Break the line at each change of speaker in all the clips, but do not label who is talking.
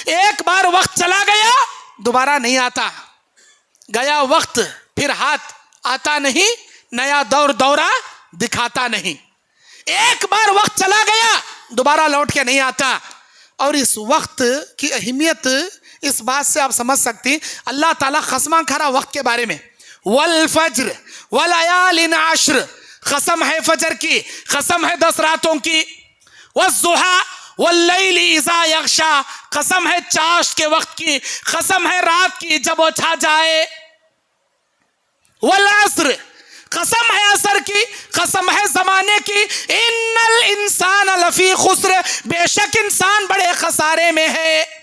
एक बार वक्त चला गया दोबारा नहीं आता, गया वक्त फिर हाथ आता नहीं, नया दौर दौरा दिखाता नहीं। एक बार वक्त चला गया दोबारा लौट के नहीं आता। और इस वक्त की अहमियत इस बात से आप समझ सकती, अल्लाह ताला खसमा खा रहा वक्त के बारे में, वल फज्र वल लयालिन अश्र, कसम है फजर की, कसम है 10 रातों की, वज़्ज़ुहा वल्लैलि इज़ा यग़शा, कसम है चाश के वक्त की, कसम है रात की जब वो छा जाए, वल अस्र, कसम है असर की, कसम है जमाने की, इन्नल इंसान लफी खुस्र, बेशक इंसान बड़े खसारे में है।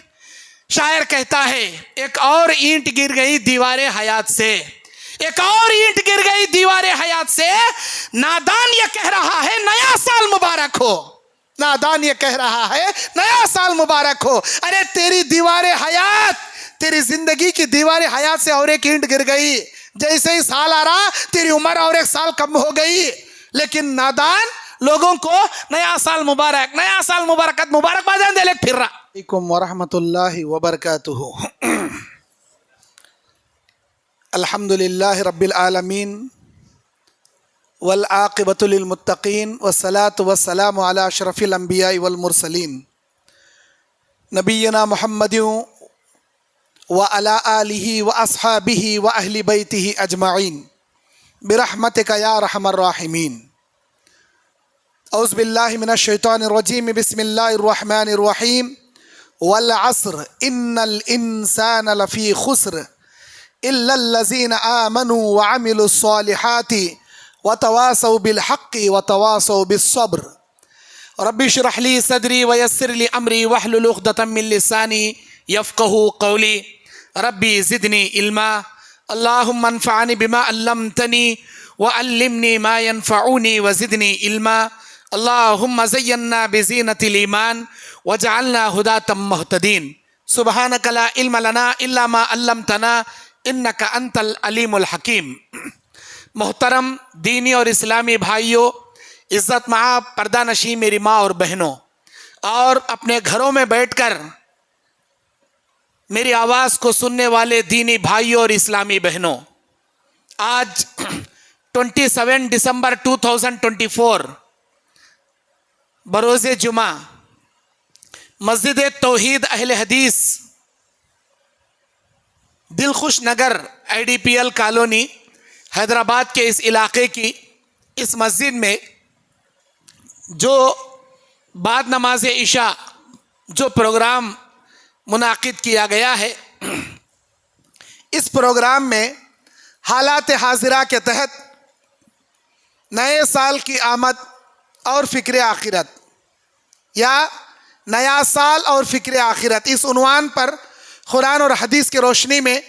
शायर कहता है एक और ईंट गिर गई दीवारे हयात से, एक और ईंट गिर गई दीवारे हयात से, नादान ये कह रहा है नया साल मुबारक हो, नादान ये कह रहा है नया साल मुबारक हो। अरे तेरी दीवारे हयात, तेरी जिंदगी की दीवारे हयात से और एक ईंट गिर गई, जैसे ही साल आ रहा तेरी उम्र और एक साल कम हो गई। लेकिन नादान लोगों को नया साल मुबारक, नया साल मुबारकत, मुबारकबाद दे ले फिर रहा। अलैकुम वरहमतुल्लाहि वबरकातुहू। अल्हम्दुलिल्लाहि रब्बिल आलमीन वल आक़िबतु लिल मुत्तक़ीन वस्सलातु वस्सलामु अला अशरफिल अंबिया वल मुरसलीन नबियना मुहम्मदिन व अला आलिहि व अस्हाबिहि व अहली बैतिहि अजमाइन बिरहमतिका या रहमर राहिमीन। औज़ु बिल्लाहि मिनश शैतानिर रजीम, बिस्मिल्लाहिर रहमानिर रहीम। वल अस्र इन्नल इंसान लफ़ी खुस्र इल्लल लज़ीना आमनु व अमिलुस सालिहाति व तवासौ बिल हक़्क़ि व तवासौ बिस सब्र। रब्बि इश्रह ली सदरी व यस्सिर ली अमरी वहलुल उक़दतम मिन लिसानी यफ़क़हू क़ौली। रब्बी ज़िदनी इल्मा, अल्लाहुम्मा अन्फ़अनी बिमा अल्लमतनी व अल्लिमनी मा यनफ़अनी व ज़िदनी इल्मा। अल्लाहुम्मा ज़य्यन्ना बिज़ीनतिल ईमान वजअलना हुदातम मुहतदीन। सुब्हानका ला इल्मा लना इल्ला मा अल्लमतना इन्नका अंतल अलीमुल हकीम। मोहतरम दीनी और इस्लामी भाइयों, इज़्ज़त माँ पर्दा नशी मेरी माँ और बहनों, और अपने घरों में बैठकर मेरी आवाज़ को सुनने वाले दीनी भाइयों और इस्लामी बहनों, आज 27 दिसंबर 2024 बरोज़े जुमा मस्जिद तौहीद अहले हदीस दिलखुश नगर IDPL कॉलोनी हैदराबाद के इस इलाके की इस मस्जिद में जो बाद नमाज इशा जो प्रोग्राम मुनाकिद किया गया है, इस प्रोग्राम में हालात हाजिरा के तहत नए साल की आमद और फ़िक्र आखिरत या नया साल और फ़िक्र आखिरत, इस उन्वान पर कुरान और हदीस की रोशनी में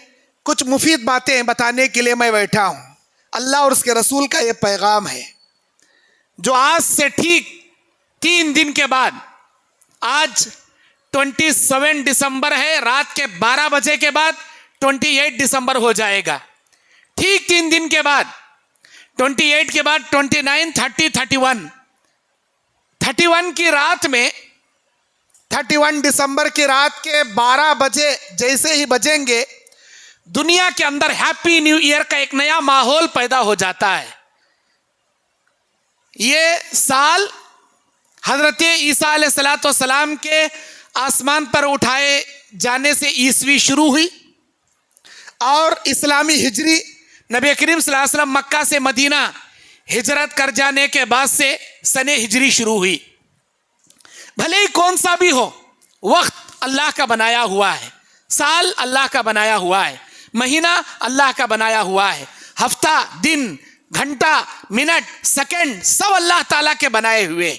कुछ मुफीद बातें बताने के लिए मैं बैठा हूँ। अल्लाह और उसके रसूल का ये पैगाम है जो आज से ठीक 3 दिन के बाद, आज 27 दिसंबर है, रात के 12 बजे के बाद 28 दिसंबर हो जाएगा। ठीक 3 दिन के बाद 28 के बाद 29, 30, 31 की रात में, 31 दिसंबर की रात के 12 बजे जैसे ही बजेंगे, दुनिया के अंदर हैप्पी न्यू ईयर का एक नया माहौल पैदा हो जाता है। ये साल हजरत ईसा अलैहिस्सलाम के आसमान पर उठाए जाने से ईस्वी शुरू हुई और इस्लामी हिजरी नबी करीम सल्लल्लाहु अलैहि वसल्लम मक्का से मदीना हिजरत कर जाने के बाद से सने हिजरी शुरू हुई। भले ही कौन सा भी हो, वक्त अल्लाह का बनाया हुआ है, साल अल्लाह का बनाया हुआ है, महीना अल्लाह का बनाया हुआ है, हफ्ता, दिन, घंटा, मिनट, सेकंड सब अल्लाह ताला के बनाए हुए।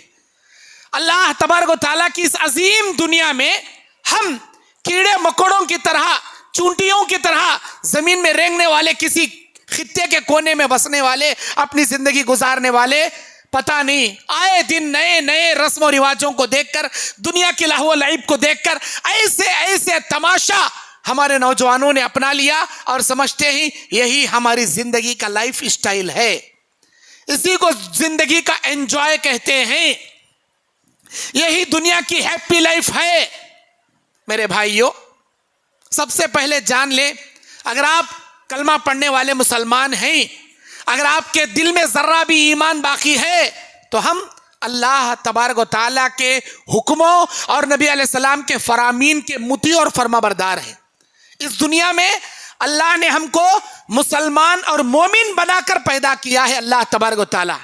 अल्लाह तबारक व तआला की इस अजीम दुनिया में हम कीड़े मकोड़ों की तरह, चूंटियों की तरह जमीन में रेंगने वाले, किसी खित्ते के कोने में बसने वाले, अपनी जिंदगी गुजारने वाले, पता नहीं आए दिन नए नए रस्म और रिवाजों को देखकर, दुनिया की लाहो लाइब को देखकर ऐसे ऐसे तमाशा हमारे नौजवानों ने अपना लिया और समझते ही यही हमारी जिंदगी का लाइफ स्टाइल है, इसी को जिंदगी का एंजॉय कहते हैं, यही दुनिया की हैप्पी लाइफ है। मेरे भाइयों, सबसे पहले जान ले, अगर आप कलमा पढ़ने वाले मुसलमान हैं, अगर आपके दिल में जर्रा भी ईमान बाकी है, तो हम अल्लाह तबारक व तआला के हुक्मों और नबी अलैहिस्सलाम के फरामीन के मुती और फरमाबरदार हैं। इस दुनिया में अल्लाह ने हमको मुसलमान और मोमिन बनाकर पैदा किया है अल्लाह तबारक व तआला।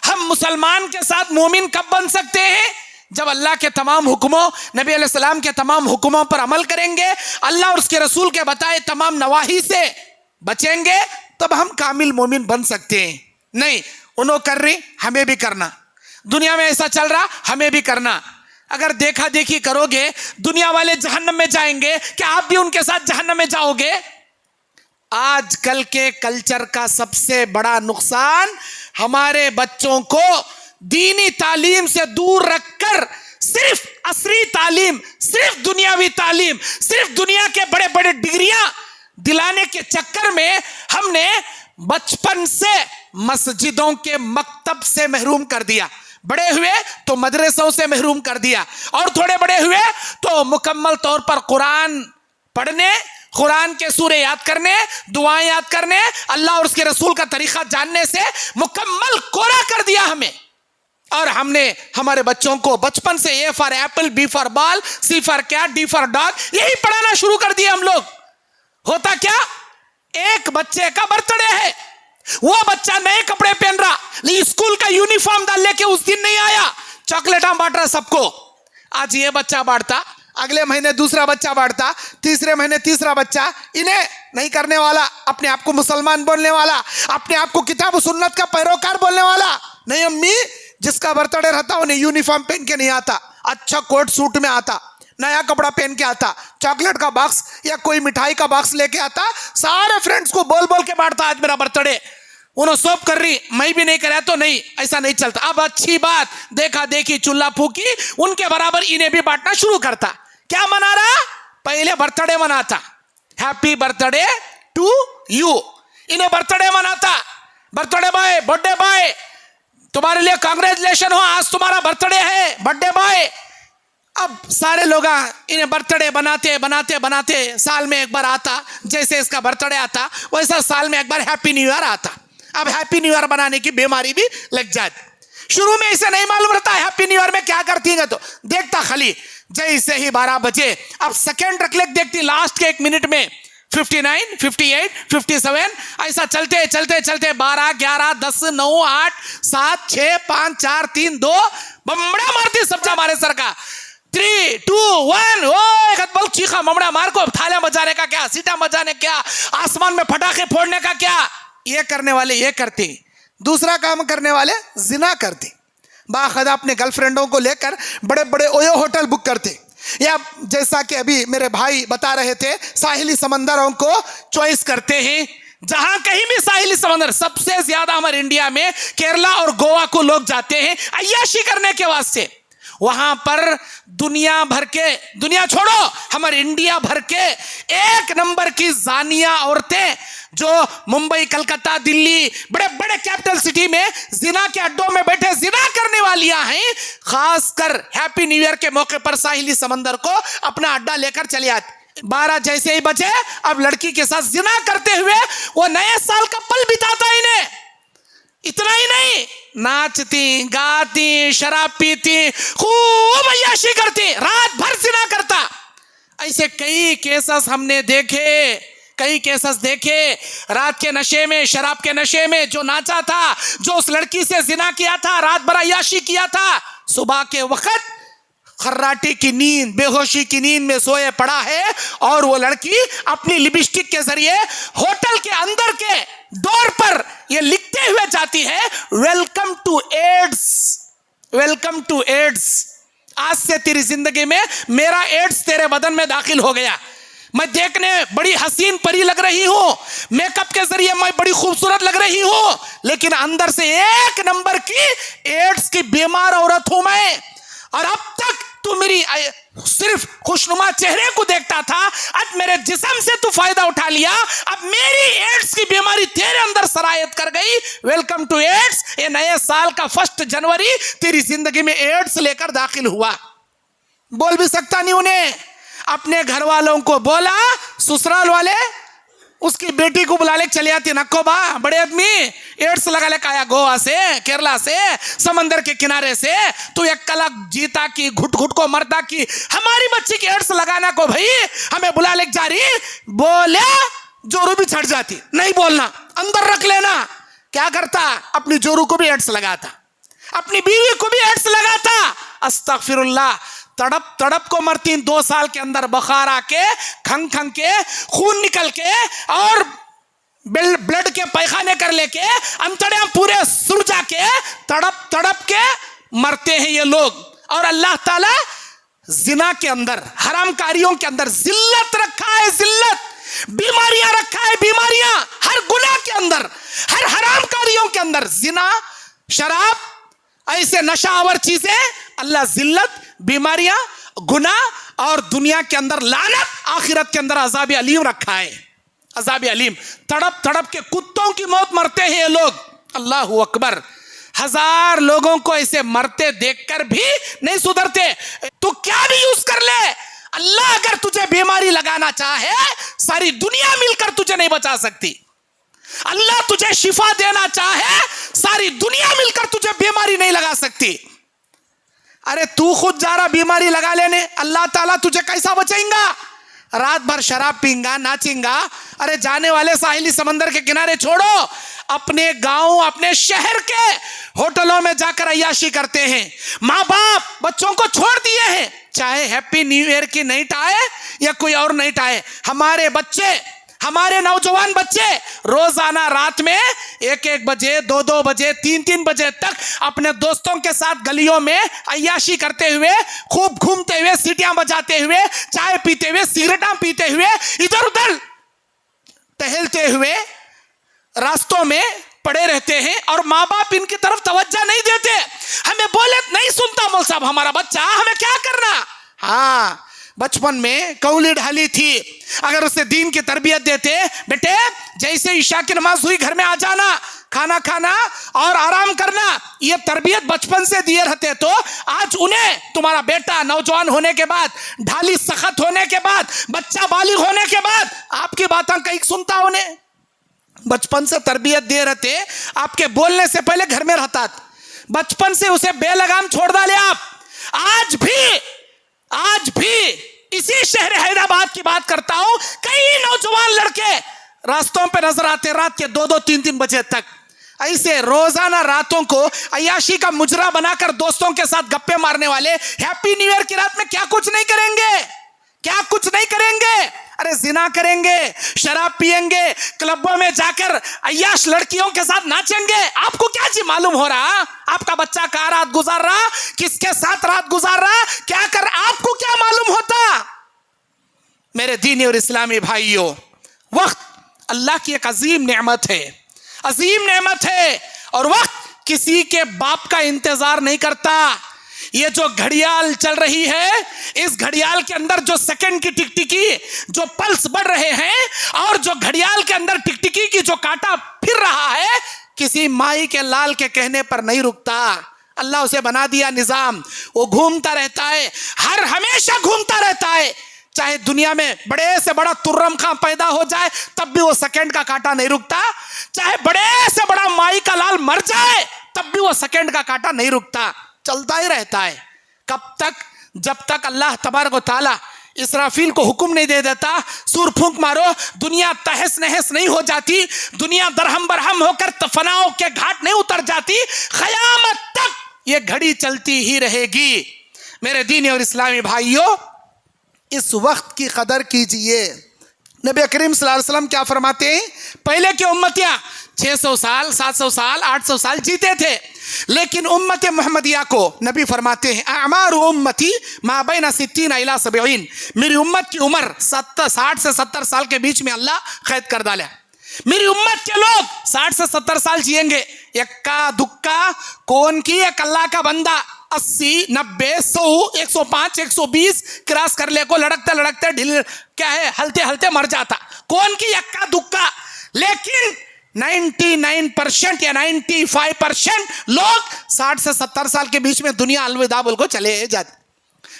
हम मुसलमान के साथ मोमिन कब बन सकते हैं? जब अल्लाह के तमाम हुक्मों, नबी अलैहिस्सलाम के तमाम हुक्मों पर अमल करेंगे, अल्लाह और उसके रसूल के बताए तमाम नवाही से बचेंगे, तब हम कामिल मोमिन बन सकते हैं। नहीं, उन्होंने कर रही, हमें भी करना। दुनिया में ऐसा चल रहा, हमें भी करना। अगर देखा देखी करोगे, दुनिया वाले जहन्नम में जाएंगे, क्या आप भी उनके साथ जहन्नम में जाओगे? आजकल के कल्चर का सबसे बड़ा नुकसान हमारे बच्चों को दीनी तालीम से दूर रखकर सिर्फ असरी तालीम, सिर्फ दुनियावी तालीम, सिर्फ दुनिया के बड़े बड़े डिग्रियां दिलाने के चक्कर में हमने बचपन से मस्जिदों के मकतब से महरूम कर दिया। बड़े हुए तो मदरसों से महरूम कर दिया, और थोड़े बड़े हुए तो मुकम्मल तौर पर कुरान पढ़ने, कुरान के सूरे याद करने, दुआएं याद करने, अल्लाह और उसके रसूल का तरीका जानने से मुकम्मल कोरा कर दिया हमें। और हमने हमारे बच्चों को बचपन से A for apple, B for ball, C for cat, D for dog, यही पढ़ाना शुरू कर दिया हम लोग। होता क्या, एक बच्चे का बर्थडे है, वो बच्चा नए कपड़े पहन रहा, लेकिन स्कूल का यूनिफॉर्म डाल लेके उस दिन नहीं आया, चॉकलेटा बांट रहा सबको। आज ये बच्चा बांटता, अगले महीने दूसरा बच्चा बांटता, तीसरे महीने तीसरा बच्चा। इन्हें नहीं करने वाला, अपने आप को मुसलमान बोलने वाला, अपने आप को किताब और सुन्नत का पैरोकार बोलने वाला। नहीं अम्मी, जिसका बर्थडे रहता उन्हें यूनिफॉर्म पहन के नहीं आता, अच्छा कोट सूट में आता, नया कपड़ा पहन के आता, चॉकलेट का बॉक्स या कोई मिठाई का बॉक्स लेके आता, सारे फ्रेंड्स को बोल बोल के बांटता, आज मेरा बर्थडे। उन्होंने सब कर रही, मैं भी नहीं कराया तो नहीं, ऐसा नहीं चलता। अब अच्छी बात, देखा देखी चुल्ला फूकी, उनके बराबर इन्हें भी बांटना शुरू करता। क्या मना रहा? पहले बर्थडे मनाता, हैप्पी बर्थडे टू यू, इन्हें बर्थडे मनाता, बर्थडे बॉय, बर्थडे बॉय, तुम्हारे लिए कांग्रेचुलेशन हो, आज तुम्हारा बर्थडे है, बर्थडे बॉय। अब सारे लोग इन्हें बर्थडे बनाते बनाते बनाते साल में एक बार आता, जैसे इसका बर्थडे आता वैसा साल में एक बार हैप्पी न्यू ईयर आता। अब हैप्पी न्यू ईयर बनाने की बीमारी भी लग जाती। शुरू में इसे नहीं मालूम रहता हैप्पी न्यू ईयर में क्या करती है, तो देखता खाली जैसे ही 12 बजे, अब सेकेंड रखलेख देखती, लास्ट के 1 मिनट में 59, 58, 57, ऐसा चलते चलते चलते 12, 11, 10, 9, 8, 7, 6, 5, 4, 3, 2, बमड़ा मारती सबजा मारे सर का। 3, 2, 1, ओ एक बल चीखा ममड़ा मार को, थालियां बजाने का क्या, सीटा बजाने क्या, आसमान में पटाखे फोड़ने का क्या। ये करने वाले ये करते, दूसरा काम करने वाले जिना करते, बाखुदा अपने गर्लफ्रेंडों को लेकर बड़े बड़े ओयो होटल बुक करते, या जैसा कि अभी मेरे भाई बता रहे थे, साहिली समंदरों को चॉइस करते हैं। जहां कहीं भी साहिली समंदर, सबसे ज्यादा हमारे इंडिया में केरला और गोवा को लोग जाते हैं अय्याशी करने के वास्ते। वहां पर दुनिया भर के, दुनिया छोड़ो हमारे इंडिया भर के 1 नंबर की जानिया औरतें जो मुंबई, कलकत्ता, दिल्ली, बड़े बड़े कैपिटल सिटी में जिना के अड्डों में बैठे जिना करने वालियां हैं, खासकर हैप्पी न्यू ईयर के मौके पर साहिली समंदर को अपना अड्डा लेकर चले आते। 12 जैसे ही बजे, अब लड़की के साथ जिना करते हुए वो नए साल का पल बिताता इन्हें। इतना ही नहीं, नाचती, गाती, शराब पीती, खूब अय्याशी करती, रात भर जिना करता। ऐसे कई केसेस हमने देखे, कई केसेस देखे। रात के नशे में, शराब के नशे में जो नाचा था, जो उस लड़की से जिना किया था, रात भर अय्याशी किया था, सुबह के वक्त खर्राटे की नींद, बेहोशी की नींद में सोए पड़ा है, और वो लड़की अपनी लिपस्टिक के जरिए होटल के अंदर के डोर पर ये लिखते हुए जाती है, welcome to AIDS, welcome to AIDS. आज से तेरी जिंदगी में मेरा एड्स तेरे बदन में दाखिल हो गया। मैं देखने बड़ी हसीन परी लग रही हूं, मेकअप के जरिए मैं बड़ी खूबसूरत लग रही हूं, लेकिन अंदर से 1 नंबर की एड्स की बीमार औरत हूं मैं। और अब तक तू मेरी सिर्फ खुशनुमा चेहरे को देखता था, आज मेरे जिस्म से तू फायदा उठा लिया, अब मेरी एड्स की बीमारी तेरे अंदर सरायत कर गई। Welcome to AIDS. ये नए साल का 1 जनवरी तेरी जिंदगी में एड्स लेकर दाखिल हुआ। बोल भी सकता नहीं उन्हें, अपने घर वालों को बोला, ससुराल वाले उसकी बेटी को बुला ले, चले आती नको बा बड़े आदमी एड्स लगा ले काया गोवा से, केरला से, समंदर के किनारे से, तू एक कलक जीता की घुट घुट को मरता की हमारी बच्ची की एड्स लगाना को भाई हमें बुला ले जा रही, बोले जोरू भी छट जाती, नहीं बोलना अंदर रख लेना। क्या करता, अपनी जोरू को भी एड्स लगाता, अपनी बीवी को भी एड्स लगाता। अस्तगफिरुल्लाह, तड़प तड़प को मरती। 2 साल के अंदर बुखार आके, खंग खंग के, खून निकल के और ब्लड के पैखाने कर लेके अंतड़ियां पूरे सुरजा के तड़प तड़प के मरते हैं ये लोग। और अल्लाह ताला जिना के अंदर, हरामकारियों के अंदर जिल्लत रखा है, जिल्लत, बीमारियां रखा है, बीमारियां हर गुनाह के अंदर, हर हरामकारियों के अंदर, जिना, शराब, ऐसे नशावर चीजें, अल्लाह जिल्लत, बीमारियां, गुनाह और दुनिया के अंदर लानत, आखिरत के अंदर अज़ाब अलीम रखा है, अज़ाब अलीम। तड़प तड़प के कुत्तों की मौत मरते हैं ये लोग। अल्लाहू अकबर। 1000 लोगों को ऐसे मरते देखकर भी नहीं सुधरते। तू क्या भी यूज कर ले, अल्लाह अगर तुझे बीमारी लगाना चाहे, सारी दुनिया मिलकर तुझे नहीं बचा सकती। अल्लाह तुझे शिफा देना चाहे, सारी दुनिया मिलकर तुझे बीमारी नहीं लगा सकती। अरे तू खुद जा रहा बीमारी लगा लेने, अल्लाह ताला तुझे कैसा बचाएगा? रात भर शराब पींगा, नाचेंगा। अरे जाने वाले साहिली समंदर के किनारे छोड़ो, अपने गांव, अपने शहर के होटलों में जाकर अय्याशी करते हैं। माँ बाप बच्चों को छोड़ दिए हैं, चाहे हैप्पी न्यू ईयर की नाइट आए या कोई और नाइट आए, हमारे बच्चे, हमारे नौजवान बच्चे रोजाना रात में 1-1 बजे, 2-2 बजे, 3-3 बजे तक अपने दोस्तों के साथ गलियों में अय्याशी करते हुए, खूब घूमते हुए, सीटियां बजाते हुए, चाय पीते हुए, सिगरेटां पीते हुए, इधर उधर टहलते हुए रास्तों में पड़े रहते हैं। और माँ बाप इनकी तरफ तवज्जो नहीं देते। हमें बोले नहीं सुनता मौल साहब हमारा बच्चा, हमें क्या करना। हाँ, बचपन में कौली ढाली थी, अगर उसे दीन की तरबियत देते, बेटे जैसे ईशा की नमाज हुई घर में आ जाना, खाना खाना और आराम करना, ये तरबियत बचपन से दिए रहते, तो आज उन्हें तुम्हारा बेटा नौजवान होने के बाद, ढाली सख्त होने के बाद, बच्चा बालिग होने के बाद आपकी बातें कहीं सुनता। उन्हें बचपन से तरबियत दे रहते, आपके बोलने से पहले घर में रहता, बचपन से उसे बेलगाम छोड़ डाले आप। आज भी इसी शहर हैदराबाद की बात करता हूं, कई नौजवान लड़के रास्तों पे नजर आते रात के 2-2, 3-3 बजे तक, ऐसे रोजाना रातों को अय्याशी का मुजरा बनाकर दोस्तों के साथ गप्पे मारने वाले हैप्पी न्यू ईयर की रात में क्या कुछ नहीं करेंगे, क्या कुछ नहीं करेंगे। अरे जिना करेंगे, शराब पिएंगे, क्लबों में जाकर अय्याश लड़कियों के साथ नाचेंगे। आपको क्या जी मालूम हो रहा, आपका बच्चा कहाँ रात गुजार रहा, किसके साथ रात गुजार रहा, क्या कर, आपको क्या मालूम होता। मेरे दीनी और इस्लामी भाइयों, वक्त अल्लाह की एक अजीम नेमत है, अजीम नेमत है। और वक्त किसी के बाप का इंतजार नहीं करता। ये जो घड़ियाल चल रही है, इस घड़ियाल के अंदर जो सेकंड की टिकटिकी, जो पल्स बढ़ रहे हैं, और जो घड़ियाल के अंदर टिकटिकी की जो कांटा फिर रहा है, किसी माई के लाल के कहने पर नहीं रुकता। अल्लाह उसे बना दिया निजाम, वो घूमता रहता है, हर हमेशा घूमता रहता है। चाहे दुनिया में बड़े से बड़ा तुर्रम खां पैदा हो जाए, तब भी वो सेकंड का कांटा नहीं रुकता। चाहे बड़े से बड़ा माई का लाल मर जाए, तब भी वो सेकंड का कांटा नहीं रुकता, चलता ही रहता है। कब तक? जब तक अल्लाह तबारक व तआला इसराफील को हुक्म नहीं दे देता, सूर फूंक मारो, दुनिया तहस नहस नहीं हो जाती, दुनिया दरहम बरहम होकर तफनाओं के घाट नहीं उतर जाती, क़यामत तक ये घड़ी चलती ही रहेगी। मेरे दीनी और इस्लामी भाइयों, इस वक्त की कदर कीजिए। नबी करीम सल्लल्लाहु अलैहि वसल्लम क्या फरमाते हैं, पहले की उम्मतियां 600 साल, 700 साल, 800 साल जीते थे, लेकिन उम्मत मोहम्मदिया को नबी फरमाते हैं, अमार उम्मती मा बैना 60 इला 70, मेरी उम्मत की उम्र 60 से 70 साल के बीच में अल्लाह कैद कर डाला। मेरी उम्मत के लोग 60 से 70 साल जिएंगे। इक्का दुक्का कौन की, एक अल्लाह का बंदा 80, 90, 100, 105, 120 क्रॉस कर ले को लड़कते लड़कते ढील क्या है, हलते हलते मर जाता। कौन की इक्का दुक्का, लेकिन 99% या 95% लोग 60 से 70 साल के बीच में दुनिया अलविदा बोल को चले जाते।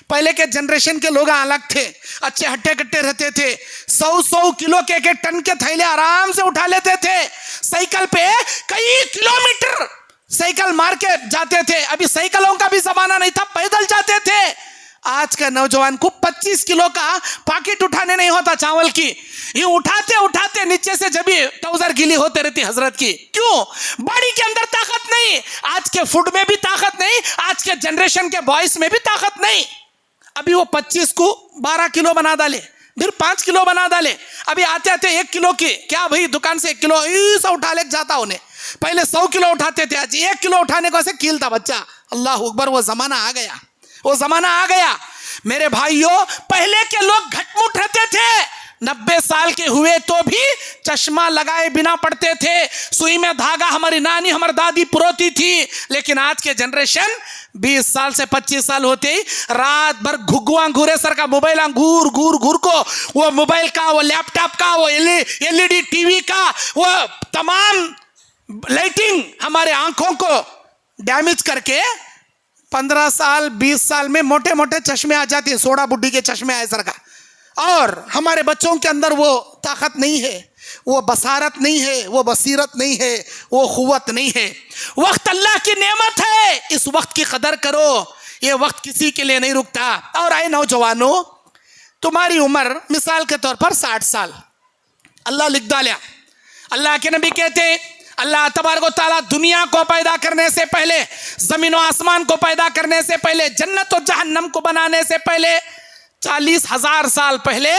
पहले के जनरेशन के लोग अलग थे, अच्छे हट्टे कट्टे रहते थे, 100 किलो के टन के थैले आराम से उठा लेते थे, साइकिल पे कई किलोमीटर साइकिल मार के जाते थे। अभी साइकिलों का भी जमाना नहीं था, पैदल जाते थे। आज का नौजवान को 25 किलो का पैकेट उठाने नहीं होता चावल की, ये उठाते उठाते नीचे से जब भी ट्राउजर गीली होते रहती हजरत की। क्यों? बॉडी के अंदर ताकत नहीं, आज के फूड में भी ताकत नहीं, आज के जनरेशन के बॉयज में भी ताकत नहीं। अभी वो 25 को 12 किलो बना डाले, फिर 5 किलो बना डाले, अभी आते आते 1 किलो की, क्या भाई दुकान से 1 किलो ऐसा उठा ले जाता उन्हें। पहले 100 किलो उठाते थे, आज 1 किलो उठाने को ऐसे कीलता बच्चा। अल्लाह अकबर, वो जमाना आ गया, वो जमाना आ गया। मेरे भाइयों, पहले के लोग घटमुट रहते थे, 90 साल के हुए तो भी चश्मा लगाए बिना पढ़ते थे, सुई में धागा हमारी नानी हमारी दादी पुरोती थी। लेकिन आज के जनरेशन 20 साल से 25 साल होते ही रात भर घुगुआ घूरे सर का मोबाइल घूर घूर घूर को, वो मोबाइल का, वो लैपटॉप का, वो एलईडी टीवी का, वो तमाम लाइटिंग हमारे आंखों को डैमेज करके 15 साल 20 साल में मोटे मोटे चश्मे आ जाते हैं, सोडा बुड्ढी के चश्मे आए सर का। और हमारे बच्चों के अंदर वो ताकत नहीं है, वो बसारत नहीं है, वो बसीरत नहीं है, वो खुवत नहीं है। वक्त अल्लाह की नेमत है, इस वक्त की कदर करो, ये वक्त किसी के लिए नहीं रुकता। और आए नौजवानों, तुम्हारी उम्र मिसाल के तौर पर 60 साल अल्लाह लिख डाला। अल्लाह के नबी कहते हैं, अल्लाह तबारक व तआला दुनिया को पैदा करने से पहले, जमीन और आसमान को पैदा करने से पहले, जन्नत और जहन्नम को बनाने से पहले 40,000 साल पहले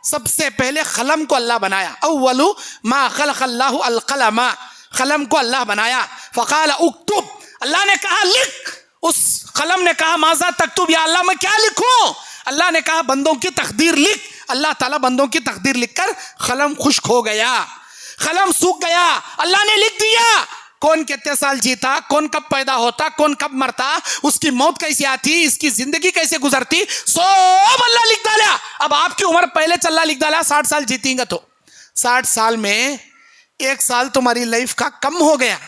सबसे पहले कलम को अल्लाह बनाया। अव्वलु मा खलक़ल्लाहु अल कलम, कलम को अल्लाह बनाया। फ़क़ाल उक्तुब, अल्लाह ने कहा लिख। उस कलम ने कहा माज़ा तक्तुब, या अल्लाह मैं क्या लिखूं? अल्लाह ने कहा बंदों की तकदीर लिख। अल्लाह ताला बंदों की तकदीर लिखकर कलम खुश्क हो गया, कलम सूख गया। अल्लाह ने लिख दिया कौन कितने साल जीता, कौन कब पैदा होता, कौन कब मरता, उसकी मौत कैसे आती, इसकी जिंदगी कैसे गुजरती, सब अल्लाह लिख डाला। अब आपकी उम्र पहले चल्ला लिख डाला, 60 साल जीतेंगे तो 60 साल में 1 साल तुम्हारी लाइफ का कम हो गया,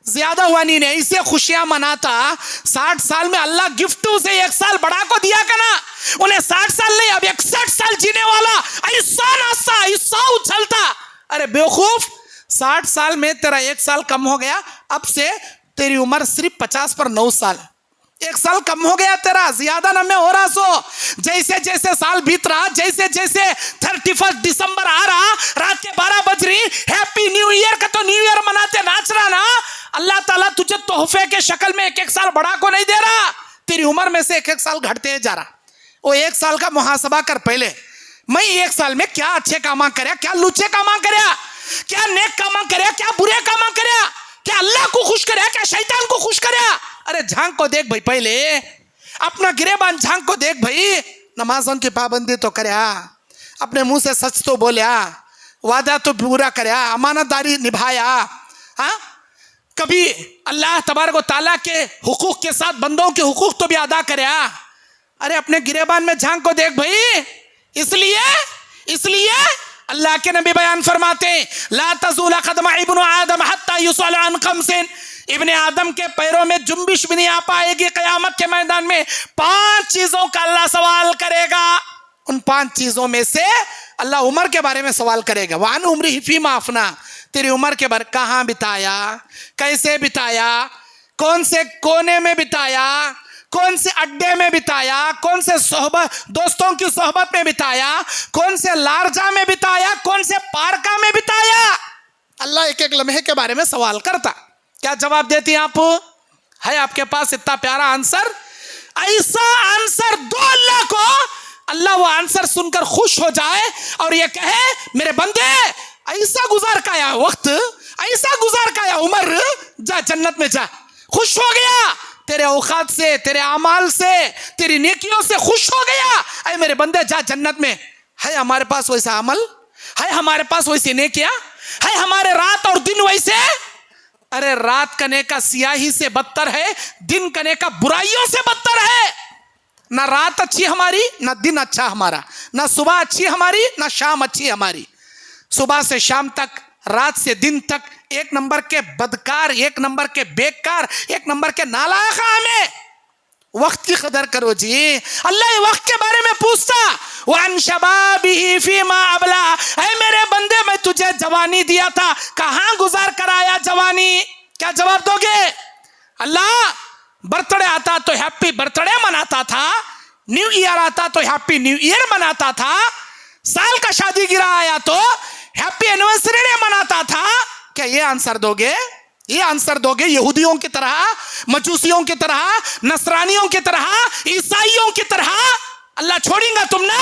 ज्यादा हुआ नहीं। ऐसे खुशियां मनाता 60 साल में अल्लाह गिफ्ट उसे 1 साल बढ़ा को दिया करना। उन्हें 60 साल नहीं, अब 61 साल जीने वाला ऐसा नासा ऐसा उछलता। अरे बेवकूफ, 60 साल में तेरा 1 साल कम हो गया, अब से तेरी उम्र सिर्फ 50 पर 9 साल, 1 साल कम हो गया तेरा, ज्यादा न में हो रहा। सो जैसे जैसे साल बीत रहा, जैसे जैसे 31 दिसंबर आ रहा, रात के 12 बज रही, हैप्पी न्यू ईयर का तो न्यू ईयर मनाते नाच रहा ना, अल्लाह ताला तुझे तोहफे के शक्ल में 1-1 साल बढ़ा को नहीं दे रहा, तेरी उम्र में से 1-1 साल घटते जा रहा। वो 1 साल का मुहासबा कर पहले, मैं 1 साल में क्या अच्छे कामा करया, क्या लुच्चे कामा करया, क्या नेक कामा करया, क्या बुरे कामा करया, क्या अल्लाह को खुश करया, क्या शैतान को खुश करया। अरे झांक को देख भाई, पहले अपना गिरेबान झांक को देख भाई। नमाजों की पाबंदी तो करया, अपने मुंह से सच तो बोलिया, वादा तो पूरा करया, अमानतदारी निभाया, हाँ कभी अल्लाह तबारक व तआला के हुकूक के साथ बंदों के हुकूक तो भी अदा करया। अरे अपने गिरेबान में झांक को देख भाई। इसलिए अल्लाह के नबी बयान फरमाते हैं, ला तज़ूल क़दम इब्न आदम हत्ता युसअल अन ख़म्सिन, इब्ने आदम के पैरों में जुम्बिश भी नहीं आ पाएगी क़यामत के मैदान में। 5 चीजों का अल्लाह सवाल करेगा। उन 5 चीजों में से अल्लाह उम्र के बारे में सवाल करेगा। वान उम्री फीमा अफना, तेरी उम्र के बारे कहाँ बिताया, कैसे बिताया, कौन से कोने में बिताया, कौन से अड्डे में बिताया, कौन से दोस्तों की सोहबत में बिताया, कौन से लारजा में बिताया, कौन से पार्का में बिताया। अल्लाह एक एक लम्हे के बारे में सवाल करता। क्या जवाब देती आप? है आपके पास इतना प्यारा आंसर? ऐसा आंसर दो अल्लाह को, अल्लाह वो आंसर सुनकर खुश हो जाए और ये कहे मेरे बंदे ऐसा गुजार का या वक्त, ऐसा गुजार का या उम्र, जा जन्नत में जा। खुश हो गया तेरे औकात से, तेरे अमाल से, तेरी नेकियों से खुश हो गया। अरे मेरे बंदे जा जन्नत में। है हमारे पास वैसा अमल, है हमारे पास वैसी नेकियां, है हमारे रात और दिन वैसे। अरे रात कने का सियाही से बदतर है, दिन कने का बुराइयों से बदतर है। ना रात अच्छी हमारी, ना दिन अच्छा हमारा, ना सुबह अच्छी हमारी, ना शाम अच्छी हमारी। सुबह से शाम तक, रात से दिन तक 1 नंबर के बदकार, 1 नंबर के बेकार, 1 नंबर के नालायक हमें। वक्त की कदर करो जी। अल्लाह वक्त के बारे में पूछता, वन शबाबिही फीमा अबला, ऐ मेरे बंदे मैं तुझे जवानी दिया था, कहां गुजार कर आया जवानी? क्या जवाब दोगे? अल्लाह बर्थडे आता तो हैप्पी बर्थडे मनाता था, न्यू ईयर आता तो हैप्पी न्यू ईयर मनाता था, साल का शादी गिरा आया तो हैप्पी एनिवर्सरी डे मनाता था। क्या ये आंसर दोगे? ये आंसर दोगे यहूदियों की तरह, मजूसियों की तरह, नसरानियों की तरह, ईसाइयों की तरह? अल्लाह छोड़ेगा तुम ना।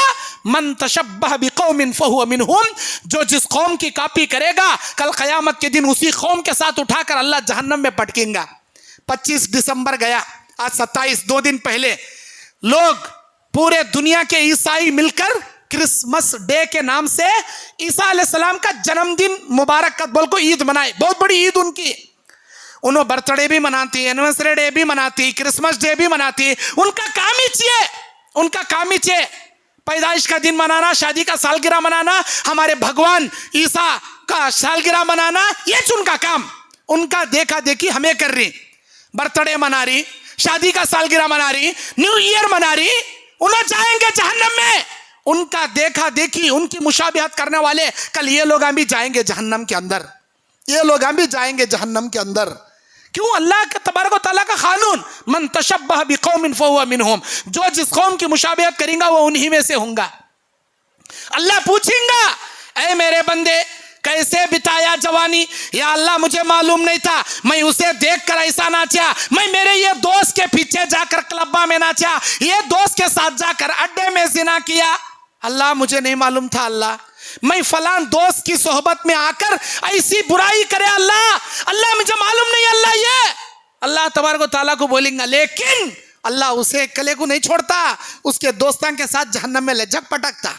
मन तशब्बह बिकौमिन फहुव मिनहुम, जो जिस कौम की कॉपी करेगा कल कयामत के दिन उसी कौम के साथ उठाकर अल्लाह जहन्नम में पटकेगा। 25 दिसंबर गया, आज 27, 2 दिन पहले लोग पूरे दुनिया के ईसाई मिलकर क्रिसमस डे के नाम से ईसा अलैहिस्सलाम का जन्मदिन मुबारक का बोल को ईद मनाए। बहुत बड़ी ईद उनकी, उन्होंने बर्थडे भी मनाती, एनिवर्सरी डे भी मनाती, क्रिसमस डे भी मनाती। उनका काम ही चाहिए, उनका काम ही चाहिए पैदाइश का दिन मनाना, शादी का सालगिरह मनाना, हमारे भगवान ईसा का सालगिरह मनाना, ये उनका काम। उनका देखा देखी हमें कर रही, बर्थडे मना रही, शादी का सालगिरह मना रही, न्यू ईयर मना रही, उन्हें जाएंगे जहन्नम में। उनका देखा देखी, उनकी मुशाबिहत करने वाले कल ये लोग भी जाएंगे जहन्नम के अंदर, ये लोग भी जाएंगे जहन्नम के अंदर। क्यों? अल्लाह के तबारक व तआला का कानून, मन तशब्बह बिकौमिन फहुव मिनहुम, जो जिस कौम की मुशाबिहत करेगा वो उन्हीं में से होगा। अल्लाह पूछेगा, ऐ मेरे बंदे कैसे बिताया जवानी? या अल्लाह मुझे मालूम नहीं था, मैं उसे देखकर ऐसा नाचा, मैं मेरे ये दोस्त के पीछे जाकर क्लब्बा में नाचा, ये दोस्त के साथ जाकर अड्डे में जिना किया। अल्लाह मुझे नहीं मालूम था, अल्लाह मैं फलान दोस्त की सोहबत में आकर ऐसी बुराई करे, अल्लाह मुझे मालूम नहीं। अल्लाह ये अल्लाह तबारक व तआला को बोलेंगे, लेकिन अल्लाह उसे कले को नहीं छोड़ता, उसके दोस्तों के साथ जहन्नम में ले जा पटकता।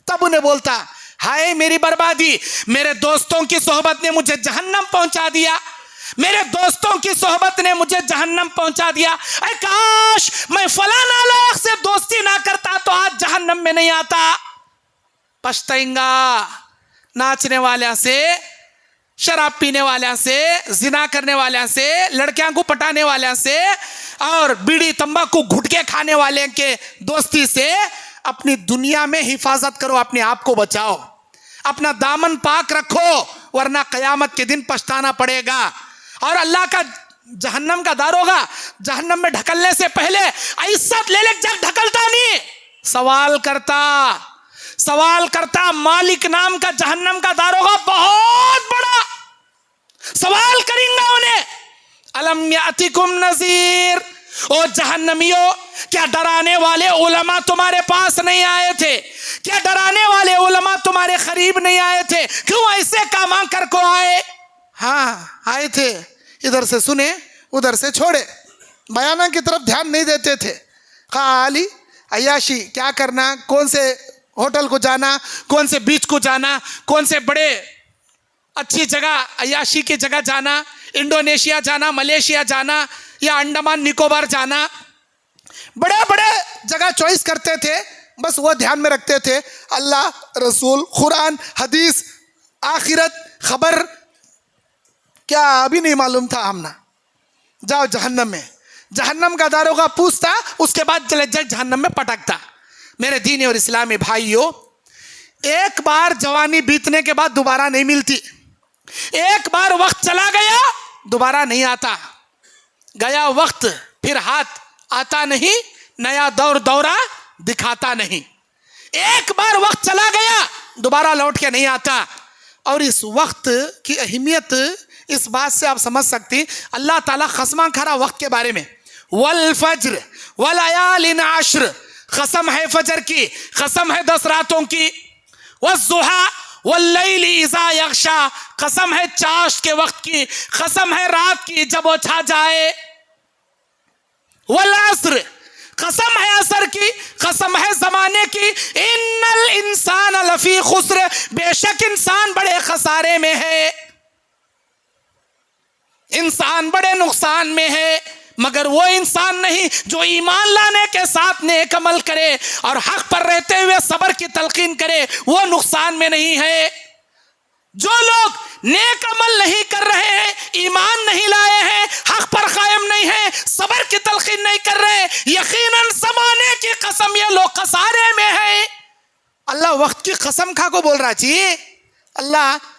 तब उन्हें बोलता, हाय मेरी बर्बादी, मेरे दोस्तों की सोहबत ने मुझे जहन्नम पहुंचा दिया, मेरे दोस्तों की सोहबत ने मुझे जहन्नम पहुंचा दिया। अरे काश मैं फलाना लोग से दोस्ती ना करता तो आज जहन्नम में नहीं आता। पछताएंगा, नाचने वाले से, शराब पीने वाले से, जिना करने वाले से, लड़कियों को पटाने वाले से और बीड़ी तंबाकू गुटके खाने वाले के दोस्ती से अपनी दुनिया में हिफाजत करो, अपने आप को बचाओ, अपना दामन पाक रखो, वरना कयामत के दिन पछताना पड़ेगा। और अल्लाह का जहन्नम का दारोगा जहन्नम में ढकलने से पहले ऐसा ले जग ढकलता नहीं, सवाल करता मालिक नाम का जहन्नम का दारोगा बहुत बड़ा सवाल करेंगे उन्हें, अलम यातिकुम नज़ीर, ओ जहन्नमियों क्या डराने वाले उलमा तुम्हारे पास नहीं आए थे? क्या डराने वाले उलमा तुम्हारे करीब नहीं आए थे? क्यों ऐसे काम कर को आए? हाँ आए थे, इधर से सुने उधर से छोड़े, बयाना की तरफ ध्यान नहीं देते थे। खाली अय्याशी, क्या करना, कौन से होटल को जाना, कौन से बीच को जाना, कौन से बड़े अच्छी जगह अय्याशी की जगह जाना, इंडोनेशिया जाना, मलेशिया जाना या अंडमान निकोबार जाना, बड़े बड़े जगह चॉइस करते थे। बस वो ध्यान में रखते थे अल्लाह, रसूल, कुरान, हदीस, आखिरत, खबर क्या अभी नहीं मालूम था हमना। जाओ जहन्नम में, जहन्नम का दारोगा पूछता, उसके बाद चले जाए जहन्नम में पटकता। मेरे दीनी और इस्लामी भाइयों, एक बार जवानी बीतने के बाद दोबारा नहीं मिलती, एक बार वक्त चला गया दोबारा नहीं आता, गया वक्त फिर हाथ आता नहीं, नया दौर दौरा दिखाता नहीं। एक बार वक्त चला गया दोबारा लौट के नहीं आता। और इस वक्त की अहमियत इस बात से आप समझ सकती, अल्लाह ताला कसम खरा वक्त के बारे में, वल फज्र वल लयालिन अश्र, कसम है फजर की, कसम है 10 रातों की, वज़्ज़ुहा वल्लैलि इज़ा यग़शा, कसम है चाश के वक्त की, कसम है रात की जब वो छा जाए, वल अस्र, कसम है असर की, कसम है जमाने की, इन्नल इंसान लफी खुस्र, बेशक इंसान बड़े खसारे में है, इंसान बड़े नुकसान में है, मगर वो इंसान नहीं जो ईमान लाने के साथ नेक अमल करे और हक पर रहते हुए सब्र की तलकीन करे, वो नुकसान में नहीं है। जो लोग नेक अमल नहीं कर रहे हैं, ईमान नहीं लाए हैं, हक पर कायम नहीं है, सब्र की तलकीन नहीं कर रहे, यकीनन ज़माने की कसम ये लोग खसारे में है। अल्लाह वक्त की कसम खा को बोल रहा जी। अल्लाह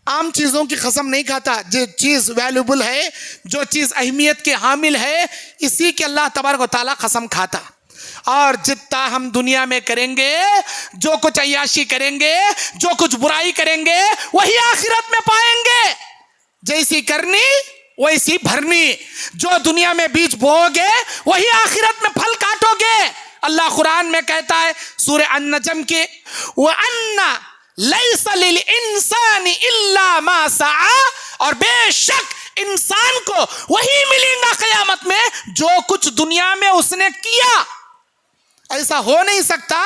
आम चीज़ों की कसम नहीं खाता। जो चीज़ वैल्यूबल है, जो चीज़ अहमियत के हामिल है, इसी के अल्लाह तबारक व तआला कसम खाता। और जितना हम दुनिया में करेंगे, जो कुछ अय्याशी करेंगे, जो कुछ बुराई करेंगे, वही आखिरत में पाएंगे। जैसी करनी वैसी भरनी। जो दुनिया में बीज बोओगे वही आखिरत में फल काटोगे। अल्लाह कुरान में कहता है सूरह अन-नजम के, वअन्ना लैसा लिल इंसानी इल्ला मा सआ, और बेशक इंसान को वही मिलेगा क़यामत में जो कुछ दुनिया में उसने किया। ऐसा हो नहीं सकता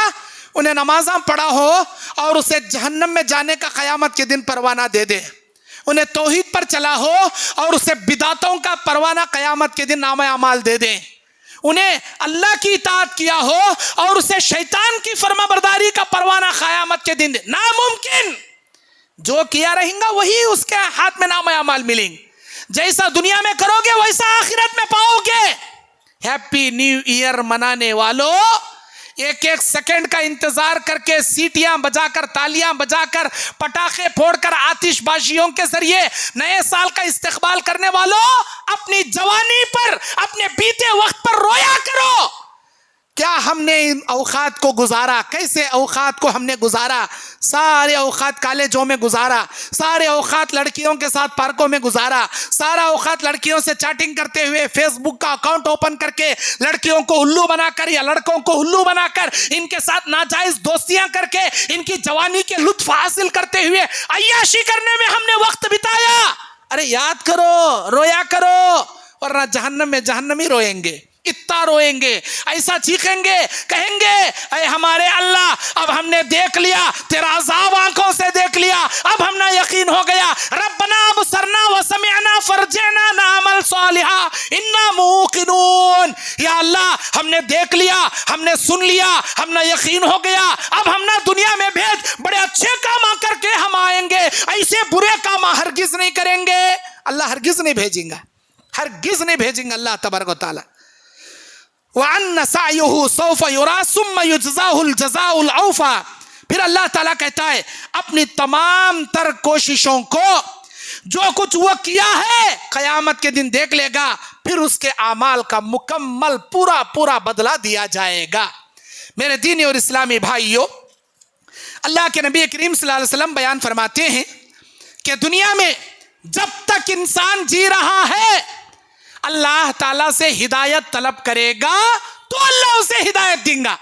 उन्हें नमाज़ां पढ़ा हो और उसे जहन्नम में जाने का क़यामत के दिन परवाना दे दे। उन्हें तौहीद पर चला हो और उसे बिदातों का परवाना क़यामत के दिन नामे अमाल दे दे। उन्हें अल्लाह की इताअत किया हो और उसे शैतान की फरमाबरदारी का परवाना क़यामत के दिन दे। नामुमकिन। जो किया रहेगा वही उसके हाथ में नामे अमाल मिलेंगे। जैसा दुनिया में करोगे वैसा आखिरत में पाओगे। हैप्पी न्यू ईयर मनाने वालों, एक एक सेकंड का इंतजार करके सीटियां बजाकर, तालियां बजाकर, पटाखे फोड़कर, आतिशबाजियों के जरिए नए साल का इस्तकबाल करने वालों, अपनी जवानी पर, अपने बीते वक्त पर रोया करो। क्या हमने इन औकात को गुजारा, कैसे औकात को हमने गुजारा। सारे औकात कॉलेजों में गुजारा, सारे औकात लड़कियों के साथ पार्कों में गुजारा, सारा औकात लड़कियों से चैटिंग करते हुए, फेसबुक का अकाउंट ओपन करके लड़कियों को उल्लू बनाकर या लड़कों को उल्लू बनाकर इनके साथ नाजायज दोस्तियां करके इनकी जवानी के लुत्फ हासिल करते हुए अय्याशी करने में हमने वक्त बिताया। अरे याद करो, रोया करो, वरना जहन्नम में जहन्नमी रोएंगे, इतना रोएंगे, ऐसा चीखेंगे, कहेंगे अरे हमारे अल्लाह अब हमने देख लिया, तेरा अज़ाब आंखों से देख लिया, अब हमने यकीन हो गया। रब्बना अबसरना व समिअना फरजिअना नअमल सालिहा इन्ना मूक़िनून। या अल्लाह हमने देख लिया, हमने सुन लिया, हमने यकीन हो गया, अब हमने दुनिया में भेज, बड़े अच्छे काम करके हम आएंगे, ऐसे बुरे काम हरगिज नहीं करेंगे। अल्लाह हरगिज नहीं भेजेंगे, हरगिज नहीं भेजेंगे अल्लाह तबारक व तआला। वअन्न सअयुहु सौफ युरा सुम्मा युज्ज़ाहुल जज़ाउल औफा। फिर अल्लाह ताला कहता है अपनी तमाम तर कोशिशों को, जो कुछ वो किया है, क़यामत के दिन देख लेगा, फिर उसके आमाल का मुकम्मल पूरा पूरा बदला दिया जाएगा। मेरे दीनी और इस्लामी भाइयों, अल्लाह के नबी करीम सल्लल्लाहु अलैहि वसल्लम बयान फरमाते हैं कि दुनिया में जब तक इंसान जी रहा है, अल्लाह ताला से हिदायत तलब करेगा तो अल्लाह उसे हिदायत देगा।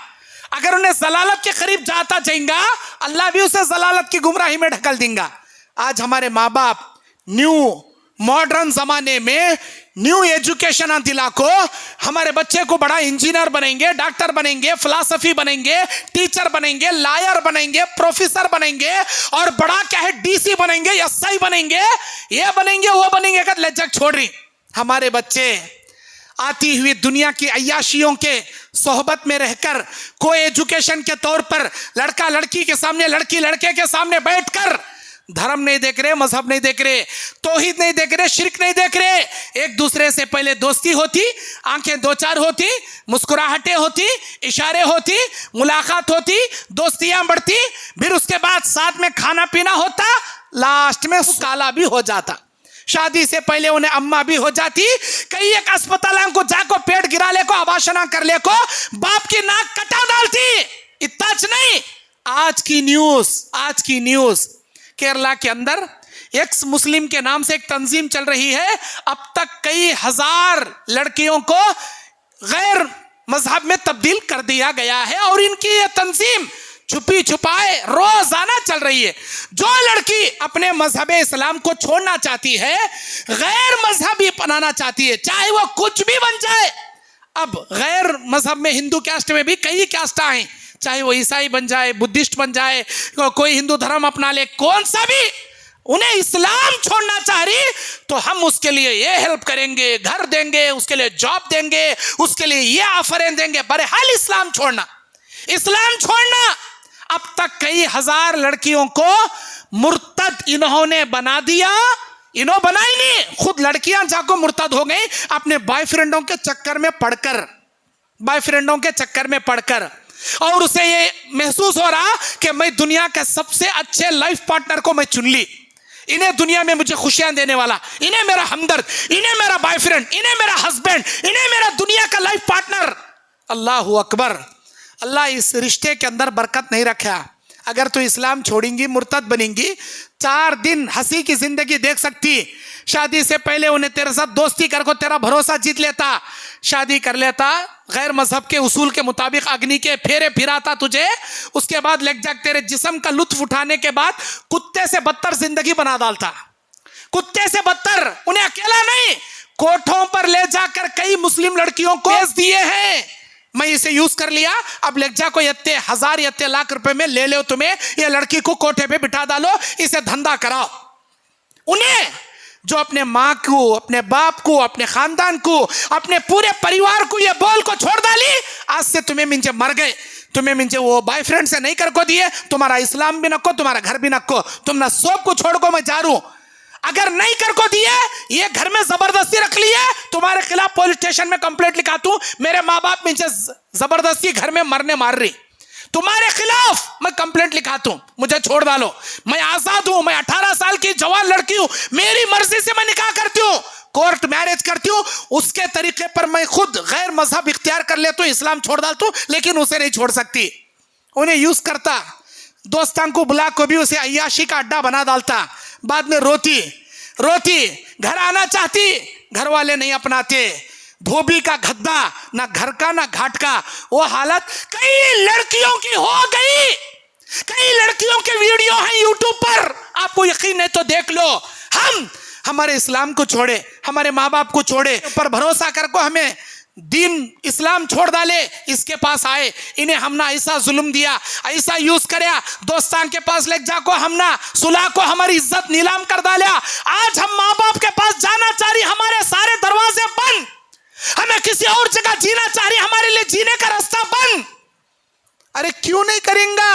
अगर उन्हें जलालत के करीब जाता जाएगा, अल्लाह भी उसे जलालत की गुमराही में ढकल देगा। आज हमारे माँ बाप न्यू मॉडर्न जमाने में न्यू एजुकेशन दिला को हमारे बच्चे को बड़ा इंजीनियर बनेंगे, डॉक्टर बनेंगे, फिलॉसफी बनेंगे, टीचर बनेंगे, लॉयर बनेंगे, प्रोफेसर बनेंगे, और बड़ा क्या है डीसी बनेंगे, एसआई बनेंगे, ये बनेंगे वो बनेंगे, कर लज्जत छोड़ रही। हमारे बच्चे आती हुई दुनिया की अय्याशियों के सोहबत में रहकर को एजुकेशन के तौर पर लड़का लड़की के सामने, लड़की लड़के के सामने बैठकर धर्म नहीं देख रहे, मजहब नहीं देख रहे, तौहीद नहीं देख रहे, शिर्क नहीं देख रहे। एक दूसरे से पहले दोस्ती होती, आंखें दो चार होती, मुस्कुराहटें होती, इशारे होती, मुलाकात होती, दोस्तियां बढ़ती, फिर उसके बाद साथ में खाना पीना होता, लास्ट में काला भी हो जाता। शादी से पहले उन्हें अम्मा भी हो जाती। कई एक अस्पताल को जाको पेट गिरा ले को, आवाशना कर ले को, बाप की नाक कटा डालती। इतना नहीं, आज की न्यूज केरला के अंदर एक्स मुस्लिम के नाम से एक तंजीम चल रही है। अब तक कई हजार लड़कियों को गैर मजहब में तब्दील कर दिया गया है, और इनकी यह तंजीम छुपी छुपाए रोजाना चल रही है। जो लड़की अपने मजहब इस्लाम को छोड़ना चाहती है, गैर मजहबी बनाना चाहती है, चाहे वो कुछ भी बन जाए। अब गैर मजहब में हिंदू कास्ट में भी कई कास्टा हैं, चाहे वो ईसाई बन जाए, बुद्धिस्ट बन जाए, कोई हिंदू धर्म अपना ले, कौन सा भी, उन्हें इस्लाम छोड़ना चाह रही तो हम उसके लिए ये हेल्प करेंगे, घर देंगे, उसके लिए जॉब देंगे, उसके लिए ये ऑफरें देंगे। बहरहाल इस्लाम छोड़ना। अब तक कई हजार लड़कियों को मुर्तद इन्होंने बना दिया। इन्हों बनाई नहीं, खुद लड़कियां जाको मुर्तद हो गई अपने बॉयफ्रेंडों के चक्कर में पड़कर, बॉयफ्रेंडों के चक्कर में पड़कर। और उसे ये महसूस हो रहा कि मैं दुनिया के सबसे अच्छे लाइफ पार्टनर को मैं चुन ली, इन्हें दुनिया में मुझे खुशियां देने वाला, इन्हें मेरा हमदर्द, इन्हें मेरा बॉयफ्रेंड, इन्हें मेरा हस्बैंड, इन्हें मेरा दुनिया का लाइफ पार्टनर। अल्लाह अकबर। अल्लाह इस रिश्ते के अंदर बरकत नहीं रखा। अगर तू इस्लाम छोड़ेंगी, मुर्तद बनेंगी, 4 दिन हंसी की जिंदगी देख सकती। शादी से पहले उन्हें तेरे साथ दोस्ती कर को तेरा भरोसा जीत लेता, शादी कर लेता, गैर मजहब के उसूल के मुताबिक अग्नि के फेरे फिराता तुझे, उसके बाद लेग जाकर तेरे जिस्म का लुत्फ उठाने के बाद कुत्ते से बदतर जिंदगी बना डालता। कुत्ते से बदतर। उन्हें अकेला नहीं, कोठों पर ले जाकर कई मुस्लिम लड़कियों को बेच दिए हैं। मैं इसे यूज कर लिया, अब लेग जा को इतने हजार इतने लाख रुपए में ले लो, तुम्हें ये लड़की को कोठे पे बिठा डालो, इसे धंधा कराओ। उन्हें जो अपने माँ को, अपने बाप को, अपने खानदान को, अपने पूरे परिवार को ये बोल को छोड़ डाली, आज से तुम्हें मिंजे मर गए, तुम्हें मिंजे वो बॉयफ्रेंड से नहीं कर को दिए, तुम्हारा इस्लाम भी नक्को, तुम्हारा घर भी नक्को, तुम ना सब को छोड़ को मैं जा रू। अगर नहीं कर को दिए, ये घर में जबरदस्ती रख लिए, तुम्हारे खिलाफ पुलिस स्टेशन में कंप्लेंट लिखा तू, मेरे माँ बाप मुझे जबरदस्ती घर में मरने मार रही, तुम्हारे खिलाफ मैं कंप्लेंट लिखा तू, मुझे छोड़ डालो। मैं आजाद हूं, मैं 18 साल की जवान लड़की हूं, मेरी मर्जी से मैं निकाह करती हूं, कोर्ट मैरिज करती हूं, उसके तरीके पर मैं खुद गैर मजहब इख्तियार कर लेता हूं, इस्लाम छोड़ डालता हूं, लेकिन उसे नहीं छोड़ सकती। उन्हें यूज करता, दोस्तों को बुला को भी उसे अय्याशी का अड्डा बना डालता, बाद में रोती रोती घर आना चाहती, घर वाले नहीं अपनाते, धोबी का गद्दा, ना घर का ना घाट का। वो हालत कई लड़कियों की हो गई, कई लड़कियों के वीडियो हैं यूट्यूब पर, आपको यकीन है तो देख लो। हम हमारे इस्लाम को छोड़े, हमारे माँ बाप को छोड़े, पर भरोसा कर को हमें दीन इस्लाम छोड़ डाले, इसके पास आए, इन्हें हमने ऐसा जुल्म दिया, ऐसा यूज करया, दोस्तान के पास ले जाको हमना सुलह को हमारी इज्जत नीलाम कर डाला। आज हम माँ बाप के पास जाना चाह रही, हमारे सारे दरवाजे बंद, हमें किसी और जगह जीना चाह रही, हमारे लिए जीने का रास्ता बंद। अरे क्यों नहीं करेंगा?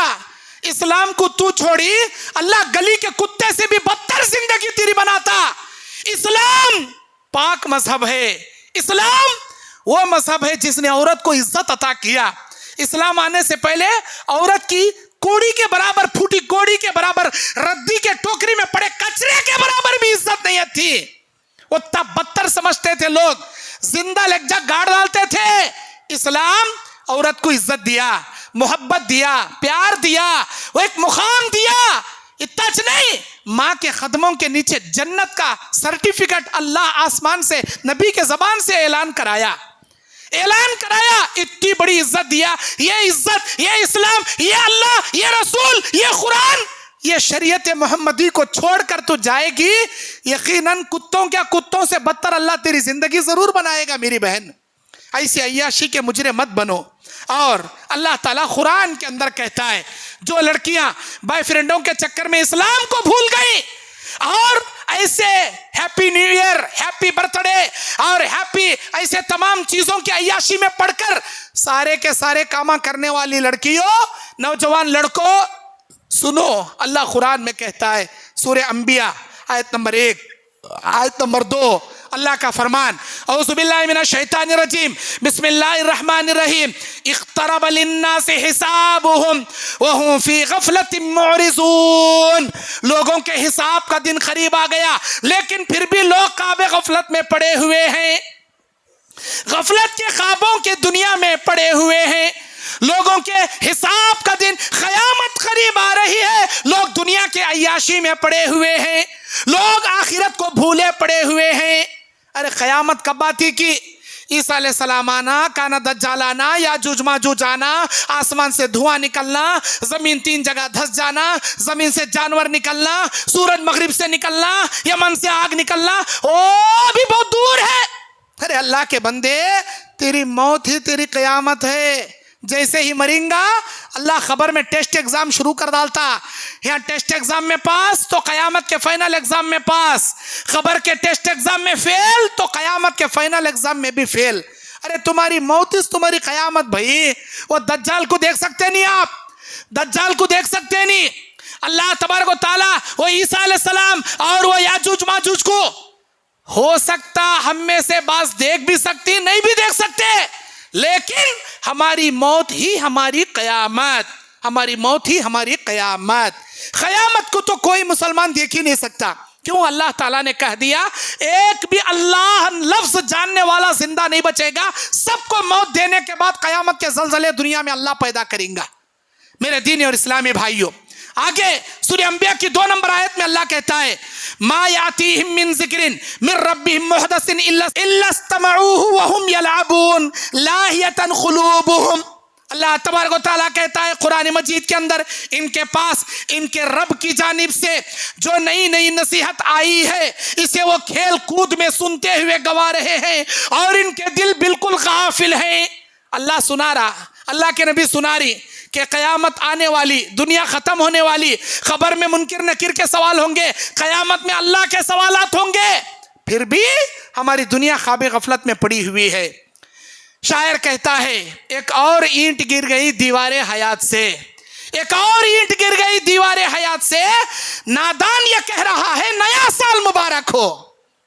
इस्लाम को तू छोड़ी, अल्लाह गली के कुत्ते से भी बदतर जिंदगी तेरी बनाता। इस्लाम पाक मजहब है, इस्लाम वो मजहब है जिसने औरत को इज्जत अता किया। इस्लाम आने से पहले औरत की कोड़ी के बराबर, फूटी कोड़ी के बराबर, रद्दी के टोकरी में पड़े कचरे के बराबर भी इज्जत नहीं थी। वो तब बदतर समझते थे लोग, जिंदा लेग गाड़ डालते थे। इस्लाम औरत को इज्जत दिया, मोहब्बत दिया, प्यार दिया, वो एक मुकाम दिया। इतना नहीं, माँ के कदमों के नीचे जन्नत का सर्टिफिकेट अल्लाह आसमान से नबी के जबान से ऐलान कराया, इतनी बड़ी इज्जत दिया। ये इज्जत, ये इस्लाम, ये अल्लाह, ये रसूल, ये कुरान, ये शरीयत मोहम्मदी को छोड़कर तो जाएगी, यकीनन कुत्तों से बदतर अल्लाह तेरी जिंदगी जरूर बनाएगा मेरी बहन। ऐसे अय्याशी के मुजरे मत बनो। और अल्लाह ताला कुरान के अंदर कहता है, जो लड़कियां बॉयफ्रेंडों के चक्कर में इस्लाम को भूल गई और ऐसे happy new year, happy birthday और हैप्पी ऐसे तमाम चीजों की अय्याशी में पढ़कर सारे के सारे कामा करने वाली लड़कियों, नौजवान लड़कों, सुनो अल्लाह कुरान में कहता है, सूरह अंबिया आयत नंबर 1, आयत नंबर 2, अल्लाह का फरमान, औज़ु बिल्लाहि मिनश शैतानिर रजीम, बिस्मिल्लाहिर रहमानिर रहीम, इक़्तरब लिन्नासि हिसाबुहुम व हुम फी गफलतिन मुअरिज़ून। लोगों के हिसाब का दिन करीब आ गया, लेकिन फिर भी लोग काबे गफलत में पड़े हुए हैं, गफलत के ख्वाबों के दुनिया में पड़े हुए हैं। लोगों के हिसाब का दिन, क़यामत करीब आ रही है, लोग दुनिया के अय्याशी में पड़े हुए हैं, लोग आखिरत को भूले पड़े हुए हैं। अरे क़यामत कब आती कि ईसा अलैहिस्सलाम आना, काना दज्जाल आना, याजूज माजूज आना, आसमान से धुआं निकलना, जमीन 3 जगह धस जाना, जमीन से जानवर निकलना, सूरज मगरिब से निकलना, यमन से आग निकलना, ओ अभी बहुत दूर है। अरे अल्लाह के बंदे, तेरी मौत ही तेरी क़यामत है। जैसे ही मरेंगा अल्लाह खबर में टेस्ट एग्जाम शुरू कर डालता, यहाँ टेस्ट एग्जाम में पास तो क़यामत के फाइनल एग्जाम में पास, खबर के टेस्ट एग्जाम में फेल तो क़यामत के फाइनल एग्जाम में भी फेल। अरे तुम्हारी मौत तुम्हारी क़यामत भाई। वो दज्जाल को देख सकते नहीं आप, दज्जाल को देख सकते नहीं। अल्लाह तबारक व तआला वो ईसा अलैहिस्सलाम और वो याजूज माजूज को हो सकता हम में से बास देख भी सकती, नहीं भी देख सकते, लेकिन हमारी मौत ही हमारी कयामत, हमारी मौत ही हमारी कयामत। कयामत को तो कोई मुसलमान देख ही नहीं सकता। क्यों? अल्लाह ताला ने कह दिया एक भी अल्लाह लफ्ज जानने वाला जिंदा नहीं बचेगा, सबको मौत देने के बाद कयामत के ज़लज़ले दुनिया में अल्लाह पैदा करेगा। मेरे दीनी और इस्लामी भाइयों, आगे सूरह अंबिया की 2 नंबर आयत में अल्लाह कहता है मा यातीहिम मिन ज़िक्रिन मिन रब्बिहिम मुहदसिन इल्ला इस्तमऊहु व हुम यलअबून लाहियतन क़ुलूबुहुम। अल्लाह तबारक व तआला कहता है कुरान मजीद के अंदर, इनके पास इनके रब की जानिब से जो नई नई नसीहत आई है इसे वो खेल कूद में सुनते हुए गवा रहे हैं और इनके दिल बिल्कुल गाफिल हैं। अल्लाह सुना रहा, अल्लाह के नबी सुना रही कि क़यामत आने वाली, दुनिया ख़त्म होने वाली, ख़बर में मुनकिर नकीर के सवाल होंगे, क़यामत में अल्लाह के सवालात होंगे, फिर भी हमारी दुनिया ख्वाब गफलत में पड़ी हुई है। शायर कहता है एक और ईंट गिर गई दीवारे हयात से, एक और ईंट गिर गई दीवारे हयात से, नादान ये कह रहा है नया साल मुबारक हो,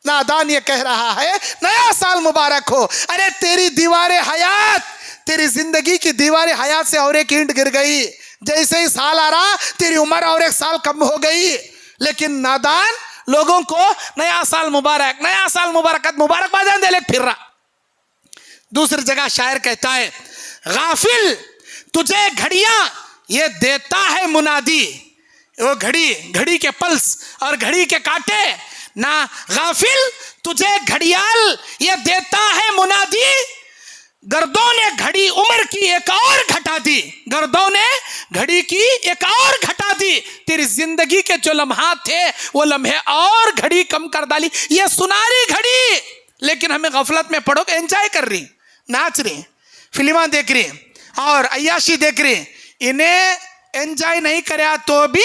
नादान ये कह रहा है नया साल मुबारक हो। अरे तेरी दीवारे हयात, तेरी जिंदगी की दीवारे हयात से और एक ईंट गिर गई, जैसे ही साल आ रहा तेरी उम्र और एक साल कम हो गई, लेकिन नादान लोगों को नया साल मुबारक, नया साल मुबारक, मुबारकबाद दे ले फिर रहा। दूसरी जगह शायर कहता है गाफिल तुझे घड़ियां ये देता है मुनादी, वो घड़ी के पल्स और घड़ी के कांटे ना, गाफिल तुझे घड़ियाल ये देता है मुनादी, गर्दों ने घड़ी उम्र की एक और घटा दी, गर्दों ने घड़ी की एक और घटा दी, तेरी जिंदगी के जो लम्हात थे वो लम्हे और घड़ी कम कर डाली। ये सुनारी घड़ी, लेकिन हमें गफलत में पड़ो, एंजॉय कर रही, नाच रही, फिल्मा देख रही और अय्याशी देख रही। इन्हें एंजॉय नहीं करे तो भी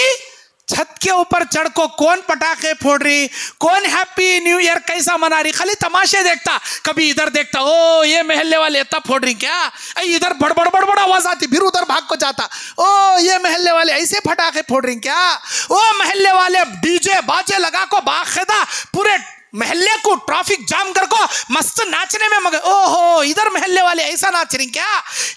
छत के ऊपर चढ़ को कौन पटाखे फोड़ रही, कौन हैप्पी न्यू ईयर कैसा मना रही, खाली तमाशे देखता, कभी इधर देखता ओ ये महल्ले वाले इतना फोड़ रही क्या, इधर बड़बड़ बड़बड़ आवाज आती, फिर उधर भाग को जाता, ओ ये महल्ले वाले ऐसे पटाखे फोड़ रही क्या, ओ महल्ले वाले डीजे बाजे लगा को बाकायदा पूरे महल्ले को ट्रैफिक जाम कर को मस्त नाचने में मगर, ओहो इधर महल्ले वाले ऐसा नाच रही क्या,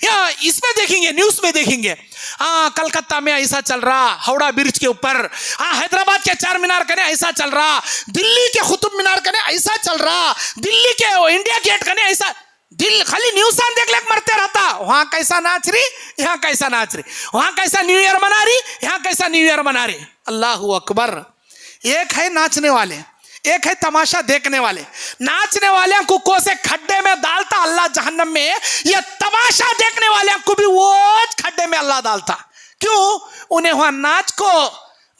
या इसमें देखेंगे, न्यूज में देखेंगे, हाँ कलकत्ता में ऐसा चल रहा, हावड़ा ब्रिज के ऊपर, हाँ हैदराबाद के 4 मीनार कने ऐसा चल रहा, दिल्ली के कुतुब मीनार कने ऐसा चल रहा, दिल्ली के इंडिया गेट कने ऐसा, दिल खाली न्यूज देख ले मरते रहता, वहां कैसा नाच रही, यहाँ कैसा नाच रही, वहां कैसा न्यू ईयर मना रही, यहाँ कैसा न्यू ईयर मना रही। अल्लाहू अकबर। एक है नाचने वाले, एक है तमाशा देखने वाले। नाचने वाले को से खड्डे में डालता अल्लाह जहन्नम में, ये तमाशा देखने वाले को भी वो खड्डे में अल्लाह डालता। क्यों? उन्हें वहां नाच को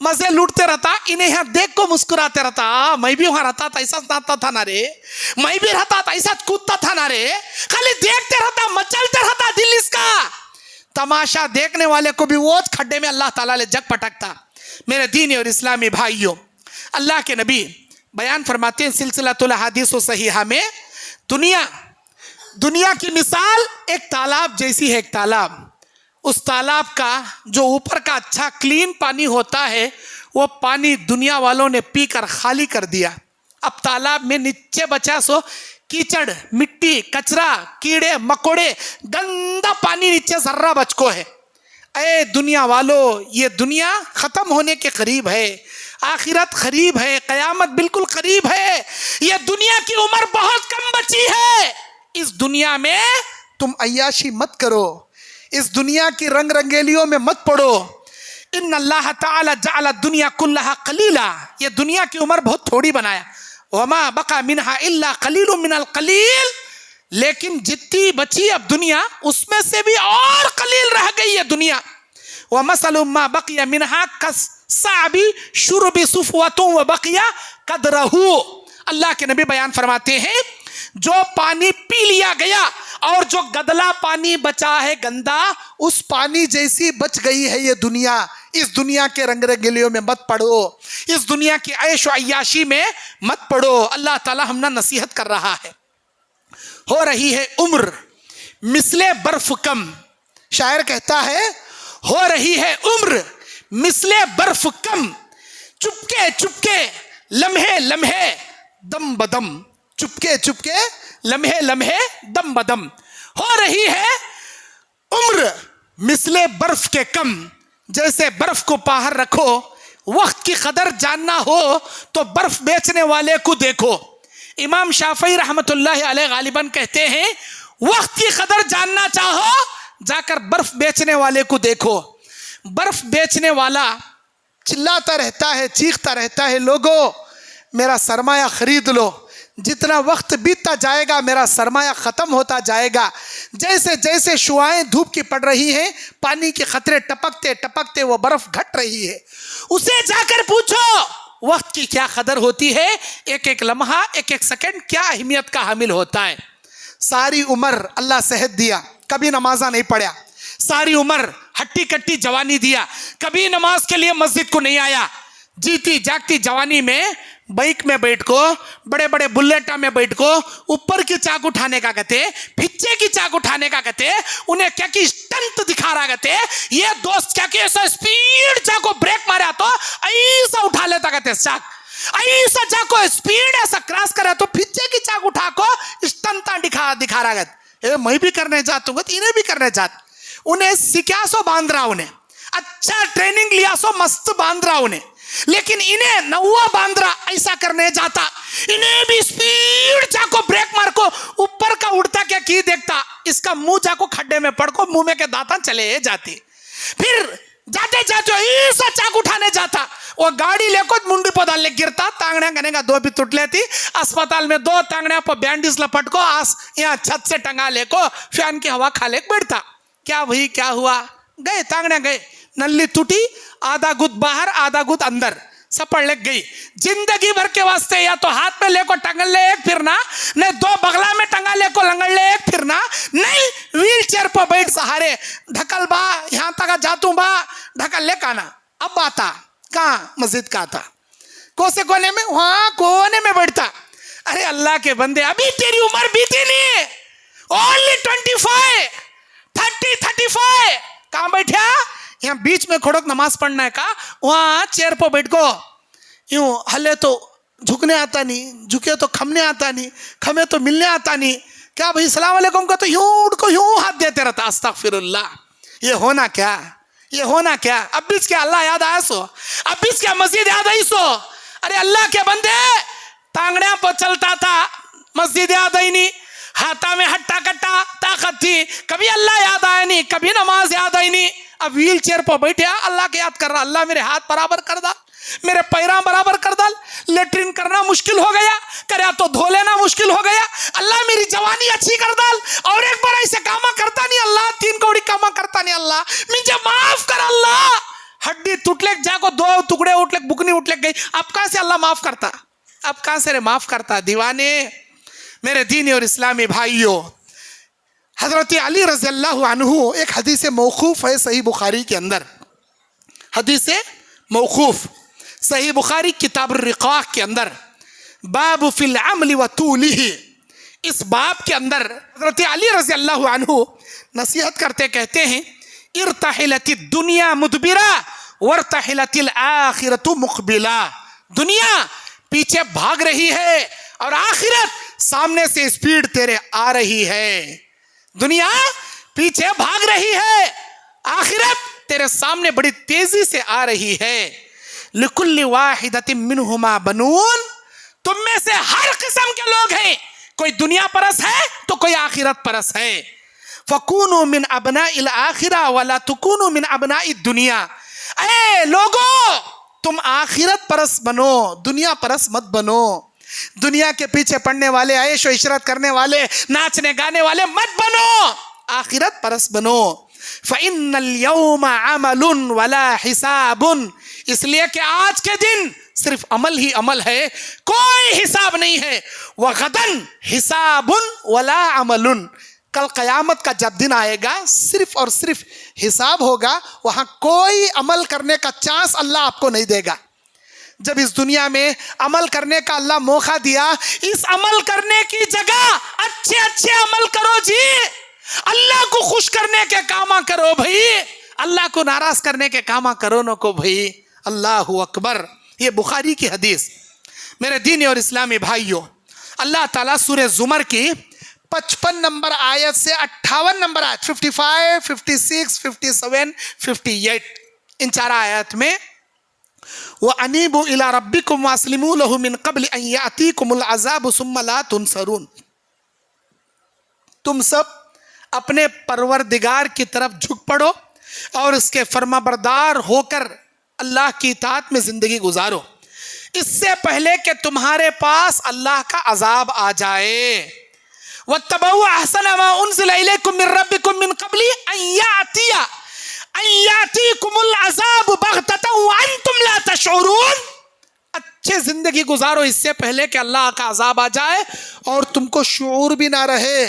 मजे लूटते रहता, इन्हें यहाँ देख को मुस्कुराते रहता, मैं भी वहां रहता था ऐसा नाचता था ना रे, मैं भी रहता था ऐसा कूदता था ना रे, खाली देखते रहता, मचलते रहता दिल इसका। तमाशा देखने वाले को भी वो खड्डे में अल्लाह ताला ले जग पटकता। मेरे दीनी और इस्लामी भाइयों, अल्लाह के नबी बयान फरमाते हैं सिलसिलातुल अहादीस सहीहा में, दुनिया की मिसाल एक तालाब जैसी है। एक तालाब, उस तालाब का जो ऊपर का अच्छा क्लीन पानी होता है वो पानी दुनिया वालों ने पीकर खाली कर दिया। अब तालाब में नीचे बचा सो कीचड़, मिट्टी, कचरा, कीड़े मकोड़े, गंदा पानी नीचे जर्रा बचको है। अरे दुनिया वालों, ये दुनिया खत्म होने के करीब है, आखिरत करीब है, कयामत बिल्कुल करीब है, ये दुनिया की उम्र बहुत कम बची है। इस दुनिया में तुम अय्याशी मत करो, इस दुनिया की रंग रंगेलियों में मत पड़ो। इन्ना अल्लाह ताला जअला दुनिया कुल्लहा कलीला, ये दुनिया की उम्र बहुत थोड़ी बनाया। वमा बका मिनहा इल्ला कलीलुम मिनल कलील, लेकिन जितनी बची अब दुनिया उसमें से भी और कलील रह गई है दुनिया। व मसलु मा बकिया मिनहा कस्साबी शुरबी सुफवतुम व बकिया कदरहू। अल्लाह के नबी बयान फरमाते हैं जो पानी पी लिया गया और जो गदला पानी बचा है गंदा, उस पानी जैसी बच गई है ये दुनिया। इस दुनिया के रंग रंगेलियों में मत पड़ो, इस दुनिया की ऐश व अय्याशी में मत पड़ो। अल्लाह ताला हमना नसीहत कर रहा है। हो रही है उम्र मिसले बर्फ कम, शायर कहता है हो रही है उम्र मिसले बर्फ कम, चुपके चुपके लम्हे लम्हे दम बदम, चुपके चुपके लम्हे लम्हे दम बदम। हो रही है उम्र मिसले बर्फ के कम, जैसे बर्फ को बाहर रखो, वक्त की कदर जानना हो तो बर्फ बेचने वाले को देखो। इमाम शाफई रहमतुल्लाह अलैह गालिबन कहते हैं, वक्त की कदर जानना चाहो जाकर बर्फ बेचने वाले को देखो। बर्फ बेचने वाला चिल्लाता रहता है, चीखता रहता है, लोगों मेरा सरमाया खरीद लो। जितना वक्त बीतता जाएगा मेरा सरमाया ख़त्म होता जाएगा। जैसे जैसे शुआएं धूप की पड़ रही हैं, पानी के खतरे टपकते टपकते वो बर्फ घट रही है। उसे जाकर पूछो वक्त की क्या कदर होती है, एक एक लम्हा एक एक सेकंड क्या अहमियत का हामिल होता है। सारी उम्र अल्लाह सेहत दिया, कभी नमाजा नहीं पढ़ा। सारी उम्र हट्टी कट्टी जवानी दिया, कभी नमाज के लिए मस्जिद को नहीं आया। जीती जागती जवानी में बाइक में बैठ को, बड़े बड़े बुलेटा में बैठ को, ऊपर की चाक उठाने का कहते, फिच्चे की चाक उठाने का कहते, उन्हें क्या की स्टंट दिखा रहा कहते, ये दोस्त क्या की ऐसा स्पीड चाक को ब्रेक मारा तो ऐसा उठा लेता कहते चाक, ऐसा चाक को स्पीड ऐसा क्रॉस करे तो फिच्चे की चाक उठा को स्टंट दिखा रहा कहते। मैं भी करने जाता हूँ, इन्हें भी करने जाता। उन्हें सिक्या सो बांध रहा, उन्हें अच्छा ट्रेनिंग लिया सो मस्त बांध रहा उन्हें, लेकिन इन्हें नौवा बांध रहा ऐसा करने जाता। इन्हें भी स्पीड जाको ब्रेक मार को ऊपर का उड़ता क्या की देखता, इसका मुंह जाको खड्डे में पड़ को मुंह में के दांता चले जाती। फिर जाते जाते ऐसा चाक उठाने जाता, वो गाड़ी लेको मुंडी पर डाल ले गिरता, टांगड़ियां कनेगा दो भी टूट लेती। अस्पताल में दो टांगड़ियां पर बैंडेज लपट को आस यहाँ छत से टंगा लेको फैन की हवा खा ले बैठता। क्या भाई क्या हुआ, गए टांगड़ियां गए, नल्ली टूटी, आधा गुद बाहर आधा गुद अंदर, सपड़ लग गई। जिंदगी भर के वास्ते या तो हाथ में लेको टंगल ले एक फिरना, नहीं दो बगला में टंगा लेको लंगड़ ले एक फिरना, नहीं व्हील चेयर पर बैठ सहारे ढकल बा यहाँ तक जातू बा ढकल ले काना। अब आता कहाँ मस्जिद का आता, कोसे कोने में, वहां कोने में बैठता। अरे अल्लाह के बंदे, अभी तेरी उम्र बीती नहीं, ओनली 25 30 35, कहाँ बैठा, यहाँ बीच में खड़ोक नमाज पढ़ना है का, वहाँ चेयर पर बैठ को यूं हले तो झुकने आता नहीं, झुके तो खमने आता नहीं, खमे तो मिलने आता नहीं। क्या भाई सलाम अलैकुम का तो यूं उड़ को यूं हाथ देते रहता, अस्तगफिरुल्लाह। ये होना क्या, ये होना क्या। अब भी क्या अल्लाह याद आया सो, अब भी क्या मस्जिद याद आई सो। अरे अल्लाह के बंदे, टांगड़ियां पर चलता था, मस्जिद याद आई नहीं, हाथा में हट्टा कट्टा ताकत थी, कभी अल्लाह याद आया नहीं, कभी नमाज याद आई नहीं। अब व्हील चेयर पर बैठे अल्लाह के याद कर रहा, अल्लाह मेरे हाथ बराबर कर डाल, मेरे पैरा बराबर कर डाल, लेटरिन करना मुश्किल हो गया, करे तो धो लेना मुश्किल हो गया, अल्लाह मेरी जवानी अच्छी कर डाल, और एक बार ऐसे कामा करता नहीं अल्लाह, 3 कौड़ी कामा करता नहीं अल्लाह, मुझे माफ कर अल्लाह। हड्डी टूटले जाको 2 टुकड़े उठले बुकनी उठले गई, अब कहां से अल्लाह माफ करता, अब कहां से रे माफ करता। दीवाने मेरे दीनी और इस्लामी भाइयों, हजरत अली रज़ी अल्लाहु अन्हु, एक हदीस मौकूफ है सही बुखारी के अंदर, हदीस मौकूफ सही बुखारी किताब रिकाक के अंदर, बाब फिल अमल व तूलिही, इस बाब के अंदर हजरत अली रज़ी अल्लाहु अन्हु नसीहत करते कहते हैं, इरतहिलति दुनिया मुदबिरा वरतहिलतिल आखिरतु मुक़बिला। दुनिया पीछे भाग रही है और आखिरत सामने से स्पीड तेरे आ रही है। दुनिया पीछे भाग रही है, आखिरत तेरे सामने बड़ी तेजी से आ रही है। लिकुल्लि वाहिदतिन मिनहुमा बनून, तुम में से हर किस्म के लोग हैं, कोई दुनिया परस है तो कोई आखिरत परस है। फकूनु मिन अबनाइल आखिरा वला तुकूनु मिन अबनाइद दुनिया। ए लोगों, तुम आखिरत परस बनो, दुनिया परस मत बनो। दुनिया के पीछे पड़ने वाले, ऐश व इशरत करने वाले, नाचने गाने वाले मत बनो, आखिरत परस बनो। फ़इन्नल यौमा अमलुन वला हिसाबुन, इसलिए कि आज के दिन सिर्फ अमल ही अमल है, कोई हिसाब नहीं है। वगदन हिसाबुन वला अमलुन, कल क़यामत का जब दिन आएगा सिर्फ और सिर्फ हिसाब होगा, वहाँ कोई अमल करने का चांस अल्लाह आपको नहीं देगा। जब इस दुनिया में अमल करने का अल्लाह मौका दिया, इस अमल करने की जगह अच्छे अच्छे अमल करो जी, अल्लाह को खुश करने के काम करो भाई, अल्लाह को नाराज करने के कामा करो न को भाई। अल्लाह अकबर। ये बुखारी की हदीस। मेरे दीनी और इस्लामी भाइयों, अल्लाह ताला सूरह ज़ुमर की 55 नंबर आयत से 58 नंबर आयत 55, 56, 57, 58 इन 4 आयत में व अनीबु इला रब्बिकुम वस्लिमू लहु मिन क़ब्ल अन यातीकुमुल अज़ाबु सुम्मा ला तुनसरून। तुम सब अपने परवरदिगार की तरफ झुक पड़ो और उसके फर्माबरदार होकर अल्लाह की इताअत में जिंदगी गुजारो, इससे पहले कि तुम्हारे पास अल्लाह का अजाब आ जाए। वत्तबऊ अहसन मा उनज़िला इलैकुम मिन रब्बिकुम मिन क़ब्ल अन यातीकुमुल अज़ाब बग़ततन व अंतुम ला तशऊरून। अच्छे जिंदगी गुजारो इससे पहले कि अल्लाह का अजाब आ जाए और तुमको शऊर भी ना रहे।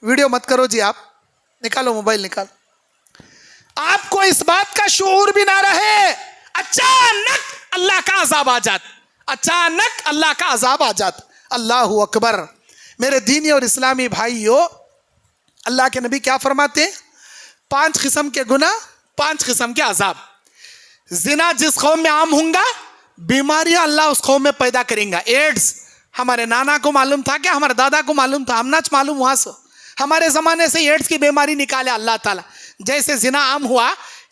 वीडियो मत करो जी, आप निकालो मोबाइल निकालो। आपको इस बात का शऊर भी ना रहे, अचानक अल्लाह का अजाब आ जाता, अचानक अल्लाह का अजाब आ जाता। अल्लाह अकबर। मेरे दीनी और इस्लामी भाइयों, अल्लाह के नबी क्या फरमाते हैं? 5 किस्म के गुनाह, 5 किस्म के अजाब। जिना जिस कौम में आम होगा, बीमारियां अल्लाह उस कौम में पैदा करेंगे। एड्स हमारे नाना को मालूम था क्या? हमारे दादा को मालूम था? हमना मालूम वहां से हमारे ज़माने से एड्स की बीमारी निकाले अल्लाह ताला। जैसे जिना आम हुआ,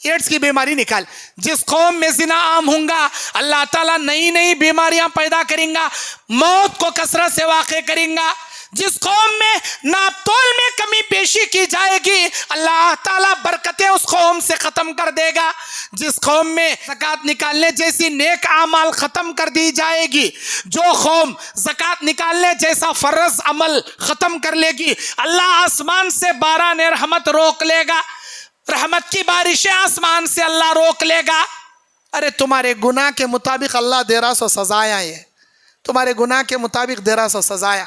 एड्स की बीमारी निकाल। जिस कौम में जिना आम होगा, अल्लाह ताला नई नई बीमारियां पैदा करेंगे, मौत को कसरत से वाक़े करेंगे। जिस कौम में नापतोल में कमी पेशी की जाएगी, अल्लाह ताला बरकतें उस कौम से ख़त्म कर देगा। जिस कौम में ज़कात निकालने जैसी नेक आमाल ख़त्म कर दी जाएगी, जो कौम ज़कात निकालने जैसा फ़र्ज अमल ख़त्म कर लेगी, अल्लाह आसमान से बारान रहमत रोक लेगा। रहमत की बारिशें आसमान से अल्लाह रोक लेगा। अरे तुम्हारे गुनाह के मुताबिक अल्लाह दे रहा सो सजाया, ये तुम्हारे गुनाह के मुताबिक दे रहा सो सजाया।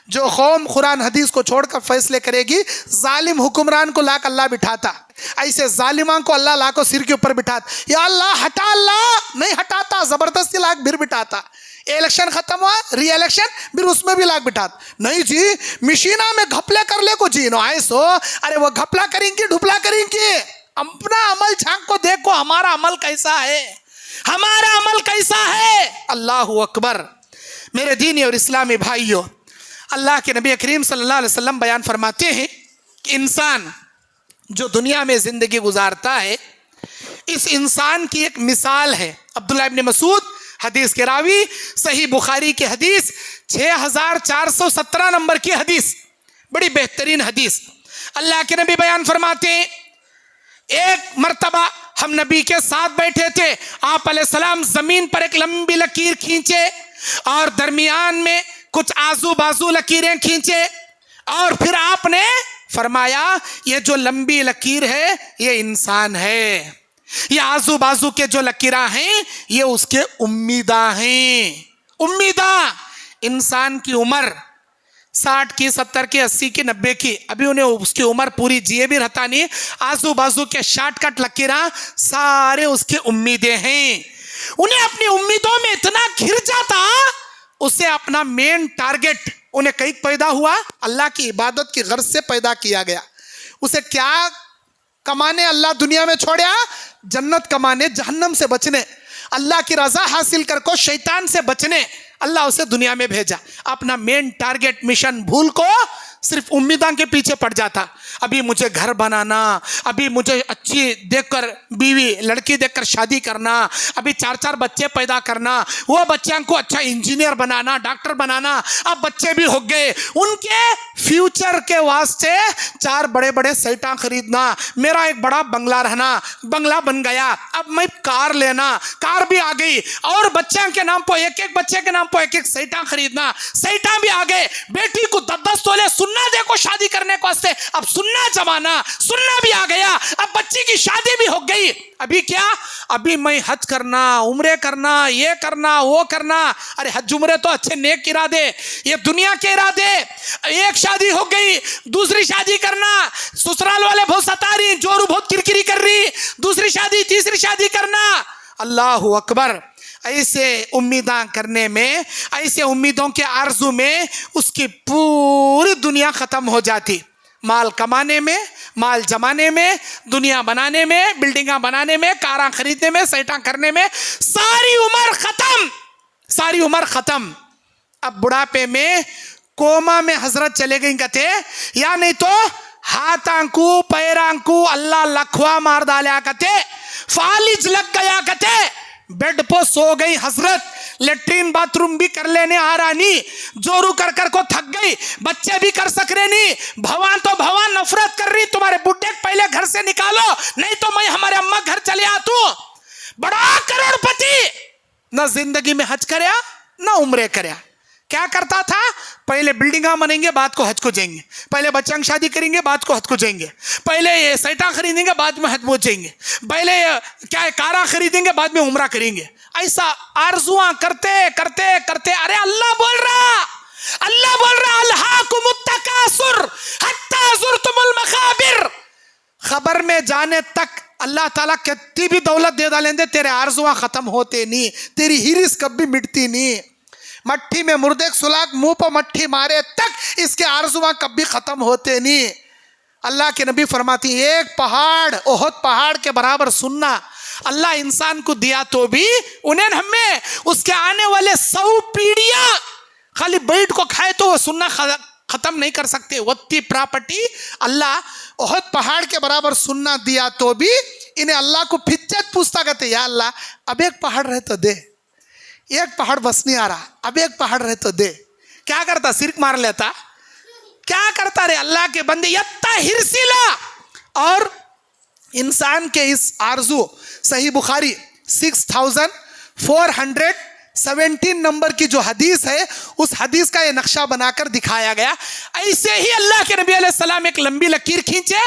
जो कौम कुरान हदीस को छोड़कर फैसले करेगी, जालिम हुक्मरान को लाकर अल्लाह बिठाता, ऐसे जालिमां को अल्लाह ला को सिर के ऊपर बिठाता। या अल्लाह हटा, अल्लाह नहीं हटाता, जबरदस्ती लाख फिर बिठाता। इलेक्शन खत्म हुआ, री इलेक्शन, फिर उसमें भी लाख बिठाता। नहीं जी, मिशीना में घपले कर ले को जी नो आए सो। अरे वो घपला करेंगे, ढुपला करेंगे। अपना अमल झांक को देखो, हमारा अमल कैसा है, हमारा अमल कैसा है। अल्लाह अकबर। मेरे दीनी और इस्लामी भाइयों, अल्लाह के नबी करीम सल्लल्लाहु अलैहि वसल्लम बयान फरमाते हैं कि इंसान जो दुनिया में ज़िंदगी गुजारता है, इस इंसान की एक मिसाल है। अब्दुल्लाह इब्न मसूद हदीस के रावी, सही बुखारी की हदीस 6417 नंबर की हदीस, बड़ी बेहतरीन हदीस। अल्लाह के नबी बयान फरमाते हैं, एक मर्तबा हम नबी के साथ बैठे थे, आप अलैहिस्सलाम ज़मीन पर एक लंबी लकीर खींचे और दरमियान में कुछ आजू बाजू लकीरें खींचे और फिर आपने फरमाया, ये जो लंबी लकीर है ये इंसान है, ये आजू बाजू के जो लकीरां हैं ये उसके उम्मीदा हैं। उम्मीदा, इंसान की उम्र 60 की, 70 की, 80 की, 90 की, अभी उन्हें उसकी उम्र पूरी जिए भी रहता नहीं। आजू बाजू के शॉर्टकट लकीरां सारे उसके उम्मीदें हैं। उन्हें अपनी उम्मीदों में इतना घिर जाता, उसे अपना मेन टारगेट, उन्हें कहीं पैदा हुआ, अल्लाह की इबादत की गर्ज से पैदा किया गया। उसे क्या कमाने अल्लाह दुनिया में छोड़ा? जन्नत कमाने, जहन्नम से बचने, अल्लाह की रजा हासिल कर को शैतान से बचने अल्लाह उसे दुनिया में भेजा। अपना मेन टारगेट, मिशन भूल को सिर्फ उम्मीदां के पीछे पड़ जाता। अभी मुझे घर बनाना, अभी मुझे अच्छी देखकर बीवी, लड़की देखकर शादी करना, अभी 4-4 बच्चे पैदा करना, वो बच्चों को अच्छा इंजीनियर बनाना, डॉक्टर बनाना। अब बच्चे भी हो गए, उनके फ्यूचर के वास्ते 4 बड़े बड़े साइटां खरीदना, मेरा एक बड़ा बंगला रहना, बंगला बन गया। अब मैं कार लेना, कार भी आ गई, और बच्चों के नाम पर एक बच्चे के नाम पर एक साइटां खरीदना, साइटां भी आ गए। बेटी को 10-10 तोले सुन्ना देखो शादी करने को वास्ते, अब सुन्ना जमाना, सुन्ना भी आ गया, अब बच्ची की शादी भी हो गई। अभी क्या? अभी मैं हज करना, उम्रे करना, ये करना, वो करना। अरे हज उम्रे तो अच्छे नेक इरादे, ये दुनिया के इरादे। एक शादी हो गई, दूसरी शादी करना, ससुराल वाले बहुत सता रही, जोरू बहुत किरकिरी कर रही, दूसरी शादी, तीसरी शादी करना। अल्लाह अकबर। ऐसे उम्मीदां करने में, ऐसे उम्मीदों के आरजू में उसकी पूरी दुनिया ख़त्म हो जाती। माल कमाने में, माल जमाने में, दुनिया बनाने में, बिल्डिंगा बनाने में, कारां खरीदने में, सेटा करने में, सारी उम्र खत्म, सारी उम्र खत्म। अब बुढ़ापे में कोमा में हजरत चले गई कथे, या नहीं तो हाथांकू पैरांकू अल्लाह लखवा मार डाला कथे, फालिज लग गया कथे, बेड पर सो गई हजरत, लेट्रिन बाथरूम भी कर लेने आ रहा नहीं, जोरू कर कर को थक गई, बच्चे भी कर सक रहे नहीं, भवान तो भवान नफरत कर रही, तुम्हारे बुड्ढे पहले घर से निकालो, नहीं तो मैं हमारे अम्मा घर चले आतू। बड़ा करोड़पति, न जिंदगी में हज करया न उम्रे करया। क्या करता था? पहले बिल्डिंगा बनेंगे, बाद को हज को जाएंगे, पहले बच्चा शादी करेंगे, बाद को हज को जाएंगे, पहले ये सैटा खरीदेंगे, बाद में हज को जाएंगे, पहले क्या है कारा खरीदेंगे, बाद में उम्रा करेंगे। ऐसा आरजुआ करते करते करते, अरे अल्लाह बोल रहा अल्लाकुमुत तकासुर हत्ता ज़ुरतुमुल मकाबिर। खबर में जाने तक अल्लाह ताला कितनी भी दौलत दे डालेंगे, तेरे आरजुआ खत्म होते नहीं, तेरी हिरिस कभी मिटती नहीं। मट्ठी में मुर्दे सुलाग मुंह पर मट्ठी मारे तक इसके आरजुआ कभी खत्म होते नहीं। अल्लाह के नबी फरमाती, एक पहाड़ ओहद पहाड़ के बराबर सुनना अल्लाह इंसान को दिया तो भी उन्हें हमें उसके आने वाले 100 पीढ़ियां खाली बैठ को खाए तो वो सुनना खत्म नहीं कर सकते। वत्ती प्रॉपर्टी अल्लाह ओहद पहाड़ के बराबर सुनना दिया तो भी इन्हें अल्लाह को फिज्जत पूछता कहते, या अल्लाह अब एक पहाड़ रहे तो दे, एक पहाड़ बस नहीं आ रहा, अब एक पहाड़ रहे तो दे। क्या करता? सिरक मार लेता। क्या करता रे अल्लाह के बंदे, यत्ता हिरसिला। और इंसान के इस आरजू, सही बुखारी 6417 नंबर की जो हदीस है, उस हदीस का ये नक्शा बनाकर दिखाया गया। ऐसे ही अल्लाह के नबी अलैहि सलाम एक लंबी लकीर खींचे,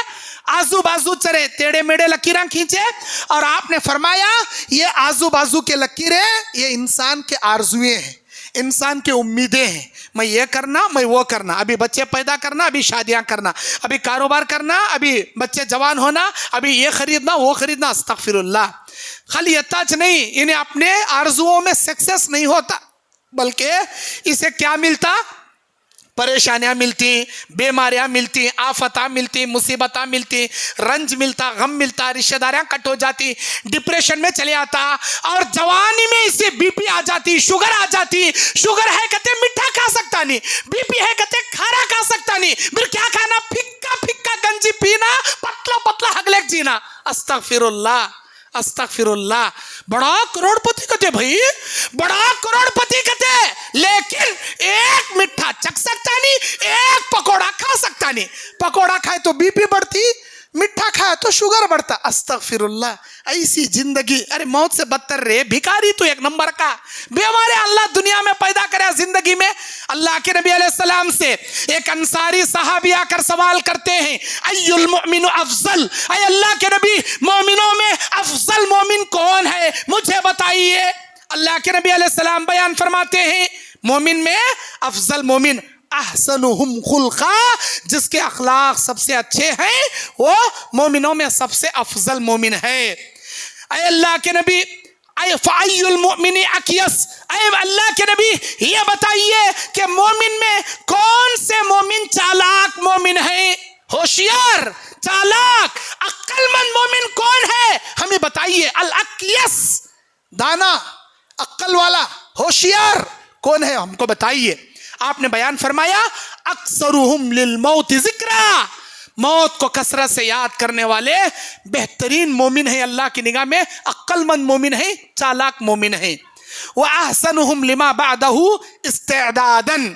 आजू बाजू चरे टेढ़े मेढ़े लकीरें खींचे, और आपने फरमाया ये आजू बाजू के लकीरें ये इंसान के आरजुएं हैं, इंसान के उम्मीदें हैं। मैं ये करना, मैं वो करना, अभी बच्चे पैदा करना, अभी शादियां करना, अभी कारोबार करना, अभी बच्चे जवान होना, अभी ये खरीदना वो खरीदना। अस्तगफिरुल्लाह। खाली यताज नहीं, इन्हें अपने आरजुओं में सक्सेस नहीं होता, बल्कि इसे क्या मिलता? परेशानियां मिलती, बीमारियां मिलती, आफता मिलती, मुसीबता मिलती, रंज मिलता, गम मिलता, रिश्तेदारियां कट हो जाती, डिप्रेशन में चले आता, और जवानी में इसे बीपी आ जाती, शुगर आ जाती। शुगर है कहते मीठा खा सकता नहीं, बीपी है कहते खारा खा सकता नहीं, फिर क्या खाना? फिक्का फिक्का गंजी पीना, पतला पतला हगलेक जीना। अस्तगफिरुल्लाह अस्तगफिरुल्लाह। बड़ा करोड़पति कहते भाई, बड़ा करोड़पति कहते, लेकिन एक मिठा चख सकता नहीं, एक पकोड़ा खा सकता नहीं। पकोड़ा खाए तो बीपी बढ़ती, मिठा खाए तो शुगर बढ़ता। अस्तगफिरुल्लाह। ऐसी जिंदगी, अरे मौत से बदतर रे भिखारी तो एक नंबर का। बेमारे अल्लाह दुनिया में पैदा करे जिंदगी में। अल्लाह के नबी अलैहि सलाम से एक अंसारी सहाबी आकर सवाल करते हैं, अय्युल मुमिनु अफजल, अय अल्लाह के नबी मोमिनों में अफजल मोमिन कौन है, मुझे बताइए। अल्लाह के नबी अलैहि सलाम बयान फरमाते हैं, मोमिन में अफजल मोमिन अहसनुहुम खुल्का, जिसके अखलाक सबसे अच्छे हैं वो मोमिनों में सबसे अफजल मोमिन है। अय अल्लाह के नबी फ़अय्युल मुमिनी अकियस, अय अल्लाह के नबी ये बताइए कि मोमिन में कौन से मोमिन चालाक मोमिन है, होशियार चालाक अक्लमंद मोमिन कौन है, हमें बताइए। अल अकियस, दाना अक्ल वाला होशियार कौन है, हमको बताइए। आपने बयान फरमाया, अक्सरुहुम लिल मौत जिक्रा, मौत को कसरत से याद करने वाले बेहतरीन मोमिन है अल्लाह की निगाह में, अक्लमंद मोमिन है, चालाक मोमिन है। व अहसनुहुम लिमा बादहु इस्तेदादन,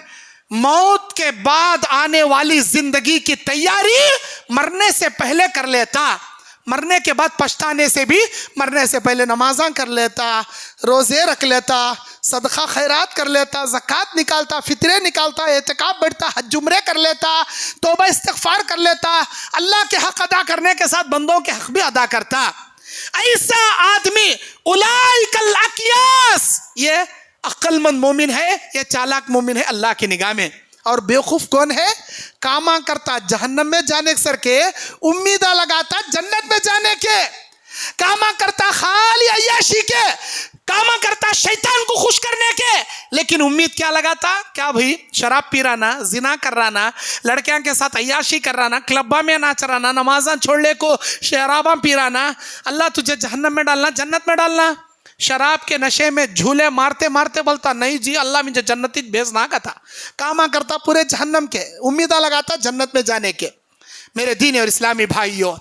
मौत के बाद आने वाली जिंदगी की तैयारी मरने से पहले कर लेता, मरने के बाद पछताने से भी मरने से पहले नमाज़ां कर लेता, रोज़े रख लेता, सदका खैरात कर लेता, ज़कात निकालता, फितरे निकालता, एतकाब बैठता, हज उम्रे कर लेता, तौबा इस्तिग़फ़ार कर लेता, अल्लाह के हक़ अदा करने के साथ बंदों के हक़ भी अदा करता। ऐसा आदमी उलाइकल अकियास, ये अक्लमंद मोमिन है, ये चालाक मोमिन है अल्लाह की निगाह में। और बेवकूफ़ कौन है? कामा करता जहन्नम में जाने सर के, उम्मीदा लगाता जन्नत में जाने के, कामा करता खाली अय्याशी के, कामा करता शैतान को खुश करने के, लेकिन उम्मीद क्या लगाता, क्या भाई शराब पी रहा ना, जिना कर रहा ना, लड़कियां के साथ अय्याशी कर रहा ना, क्लब्बा में नाच रहा ना, नमाज़ां छोड़ने को शराबा पी रहा ना, अल्लाह तुझे जहन्नम में डालना, जन्नत में डालना। शराब के नशे में झूले मारते मारते बोलता, नहीं जी अल्लाह मुझे जन्नती भेजना का था। कामा करता पूरे जहन्नम के, उम्मीदा लगाता जन्नत में जाने के। मेरे दीन और इस्लामी भाइयों,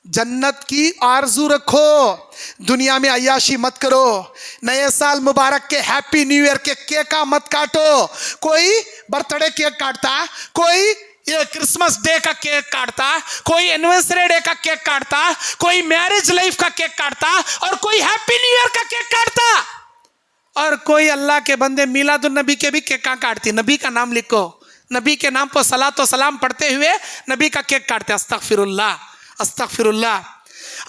जन्नत की आरजू रखो, दुनिया में अय्याशी मत करो। नए साल मुबारक के, हैप्पी न्यू ईयर के केका मत काटो। कोई बर्थडे केक काटता, कोई ये क्रिसमस डे का केक काटता, कोई एनिवर्सरी डे का केक काटता, कोई मैरिज लाइफ का केक काटता, और कोई हैप्पी न्यू ईयर का केक काटता, और कोई अल्लाह के बंदे मिलादुन नबी के भी केक काटती। नबी का नाम लिखो, नबी के नाम पर सलात व सलाम पढ़ते हुए नबी का केक काटते, अस्तगफिरुल्लाह अस्तगफिरुल्लाह।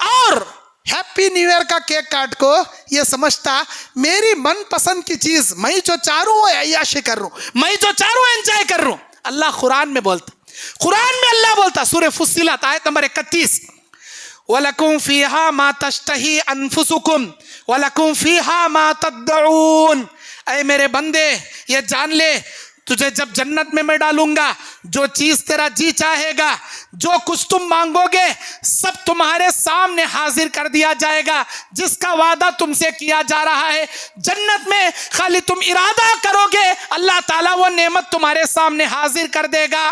और हैप्पी न्यू ईयर का केक काट को ये समझता मेरी मनपसंद की चीज, मैं जो चाहूं वो अय्याशी कर रहा हूं, मैं जो चाहूं एंजॉय कर रहा हूं। अल्लाह कुरान में बोलता, कुरान में अल्लाह बोलता, सूरह फुस्सिलत आयत नंबर 31, वलकुम फीहा मा तश्तही अनफुसुकुम वलकुम फीहा मा तद्दऊन। ऐ मेरे बंदे ये जान ले, तुझे जब जन्नत में मैं डालूंगा, जो चीज तेरा जी चाहेगा, जो कुछ तुम मांगोगे, सब तुम्हारे सामने हाजिर कर दिया जाएगा। जिसका वादा तुमसे किया जा रहा है, जन्नत में खाली तुम इरादा करोगे, अल्लाह ताला वो नेमत तुम्हारे सामने हाजिर कर देगा,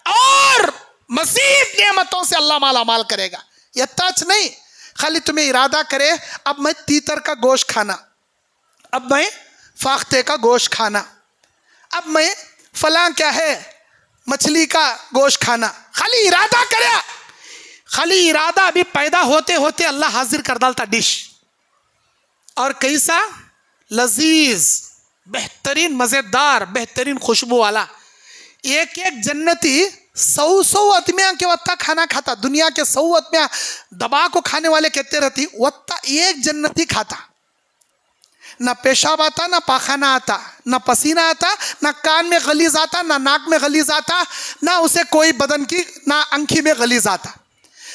और मजीद नेमतों से अल्लाह माला माल करेगा। यह तच नहीं, खाली तुम्हें इरादा करे अब मैं तीतर का गोश्त खाना, अब मैं फाख्ते का गोश्त खाना, अब मैं फलां क्या है मछली का गोश्त खाना, खाली इरादा करे, खाली इरादा अभी पैदा होते होते अल्लाह हाजिर कर डालता डिश। और कैसा लजीज, बेहतरीन, मजेदार, बेहतरीन खुशबू वाला। एक एक जन्नती 100 आदमियां के वत्ता खाना खाता। दुनिया के 100 आदमियां दबा को खाने वाले कहते रहती, वत्ता एक जन्नती खाता। ना पेशाब आता, ना पाखाना आता, ना पसीना आता, ना कान में गलीज आता, ना नाक में गलीज आता, ना उसे कोई बदन की, ना अंखी में गलीज आता।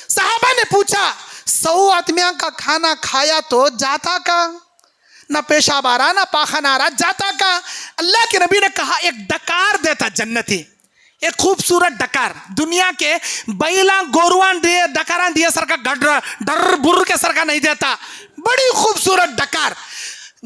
सहाबा ने पूछा 100 आदमियों का खाना खाया तो जाता का, ना पेशाब आ रहा, ना पाखाना आ रहा, जाता का। अल्लाह के नबी ने कहा एक डकार देता जन्नती, एक खूबसूरत डकार, दुनिया के बैला गोरुआन डकारा दिया सर का डर बुर के सर का नहीं देता, बड़ी खूबसूरत डकार,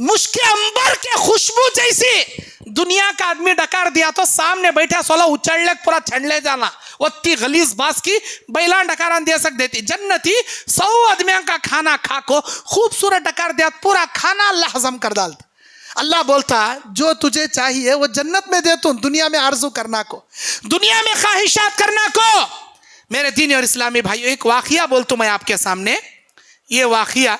मुश्के अंबर के खुशबू जैसी। दुनिया का आदमी डकार दिया तो सामने बैठा सोला उचड़ ले पूरा छंडले जाना, वत्ती गलीज बास की बैला डकारा दे सक देती। जन्नती 100 आदमियों का खाना खा को खूबसूरत डकार दिया, पूरा खाना अल्लाह हजम कर डालता। अल्लाह बोलता जो तुझे चाहिए वो जन्नत में दे, तू दुनिया में आरजू करना को, दुनिया में ख्वाहिशात करना को। मेरे दीनी और इस्लामी भाइयों, एक वाकया बोलता मैं आपके सामने। ये वाकया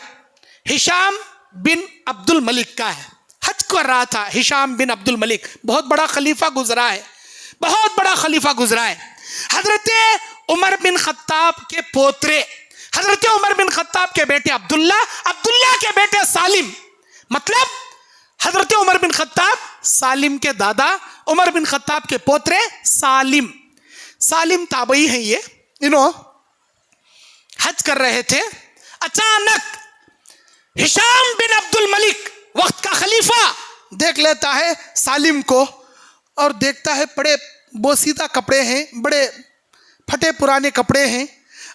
हिशाम बिन अब्दुल मलिक का है। हज कर रहा था हिशाम बिन अब्दुल मलिक, बहुत बड़ा खलीफा गुजरा है, बहुत बड़ा खलीफा गुजरा है। हजरत उमर बिन खत्ताब के पोतरे, हजरत उमर बिन खत्ताब के बेटे अब्दुल्ला, अब्दुल्ला के बेटे सालिम, मतलब हजरत उमर बिन खत्ताब सालिम के दादा, उमर बिन खत्ताब के पोतरे सालिम। सालिम ताबई हैं ये, हज कर रहे थे। अचानक हिशाम बिन अब्दुल मलिक वक्त का खलीफा देख लेता है सालिम को, और देखता है बड़े बोसीदा कपड़े हैं, बड़े फटे पुराने कपड़े हैं,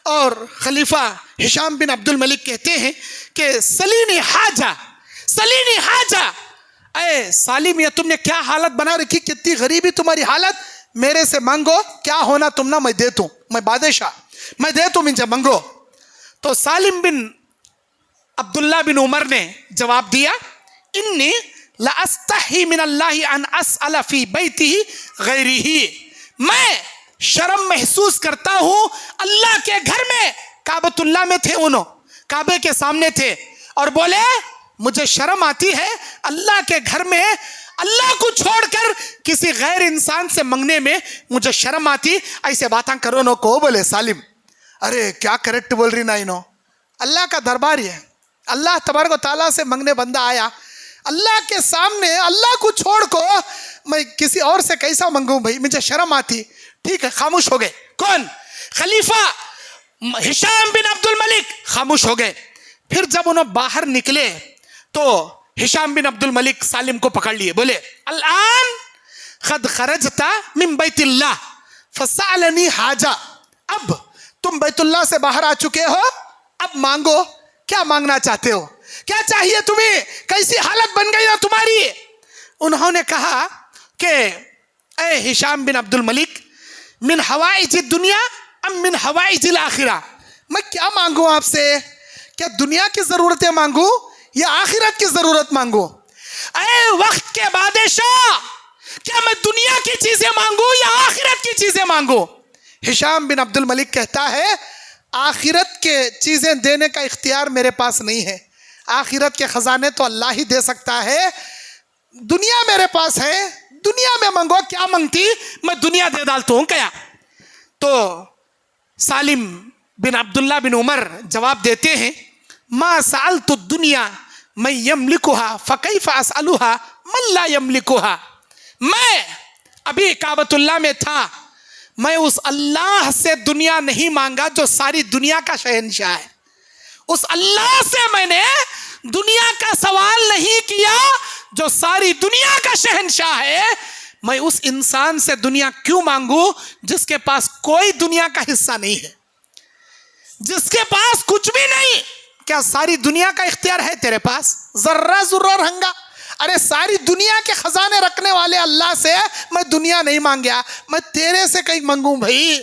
और खलीफा हिशाम बिन अब्दुल मलिक कहते हैं कि सलीनी हाजा, सलीनी हाजा, अरे सालिम ये तुमने क्या हालत बना रखी, कितनी गरीबी तुम्हारी हालत, मेरे से मांगो, क्या होना तुम ना, मैं दे दूं, मैं बादशाह, मैं दे दूं, मुझे मांगो। तो सालिम बिन अब्दुल्ला बिन उमर ने जवाब दिया, इन्नी ला अस्तही मिन अल्लाहि अन असअल फी बैतिही गैरिही, मैं शर्म महसूस करता हूं अल्लाह के घर में, काबतुल्लाह में थे, उन्होंने काबे के सामने थे, और बोले मुझे शर्म आती है अल्लाह के घर में अल्लाह को छोड़कर किसी गैर इंसान से मांगने में, मुझे शर्म आती, ऐसे बातें करो नो को। बोले सालिम, अरे क्या करेक्ट बोल रही ना इनो, अल्लाह का दरबार है, अल्लाह तबारक व तआला से मांगने बंदा आया, अल्लाह के सामने अल्लाह को छोड़ को मैं किसी और से कैसा मांगूं भाई, मुझे शर्म आती। ठीक है, खामोश हो गए। कौन? खलीफा हिशाम बिन अब्दुल मलिक खामोश हो गए। फिर जब उन्होंने बाहर निकले तो हिशाम बिन अब्दुल मलिक सालिम को पकड़ लिए, बोले अल-आन खद खरजता मिन बैतिल्लाह फसअलनी हाजा। अब तुम बैतुल्लाह से बाहर आ चुके हो, अब मांगो, क्या मांगना चाहते हो, क्या चाहिए तुम्हें, कैसी हालत बन गई ना तुम्हारी। उन्होंने कहा कि ए हिशाम बिन अब्दुल मलिक, मिन हवाइज दुनिया अम मिन हवाइज आखिरा, मैं क्या मांगू आपसे, क्या दुनिया की जरूरतें मांगू या आखिरत की जरूरत मांगू। ए वक्त के बादशाह, क्या मैं दुनिया की चीजें मांगू या आखिरत की चीजें मांगू। हिशाम बिन अब्दुल मलिक कहता है आखिरत के चीजें देने का इख्तियार मेरे पास नहीं है, आखिरत के खजाने तो अल्लाह ही दे सकता है, दुनिया मेरे पास है, दुनिया में मांगो, क्या मांगती, मैं दुनिया दे डालता हूं क्या। तो सालिम बिन अब्दुल्ला बिन उमर जवाब देते हैं मा सालतु दुनिया मैं यमलिकुहा फकैफ असअलुहा मन ला यमलिकुहा। मैं अभी काबतुल्लाह में था, मैं उस अल्लाह से दुनिया नहीं मांगा जो सारी दुनिया का शहंशाह है, उस अल्लाह से मैंने दुनिया का सवाल नहीं किया जो सारी दुनिया का शहंशाह है। मैं उस इंसान से दुनिया क्यों मांगू जिसके पास कोई दुनिया का हिस्सा नहीं है, जिसके पास कुछ भी नहीं। क्या सारी दुनिया का इख्तियार है तेरे पास, जर्रा जुर्रा रंगा। अरे सारी दुनिया के खजाने रखने वाले अल्लाह से मैं दुनिया नहीं मांगया, मैं तेरे से कहीं मांगू भाई।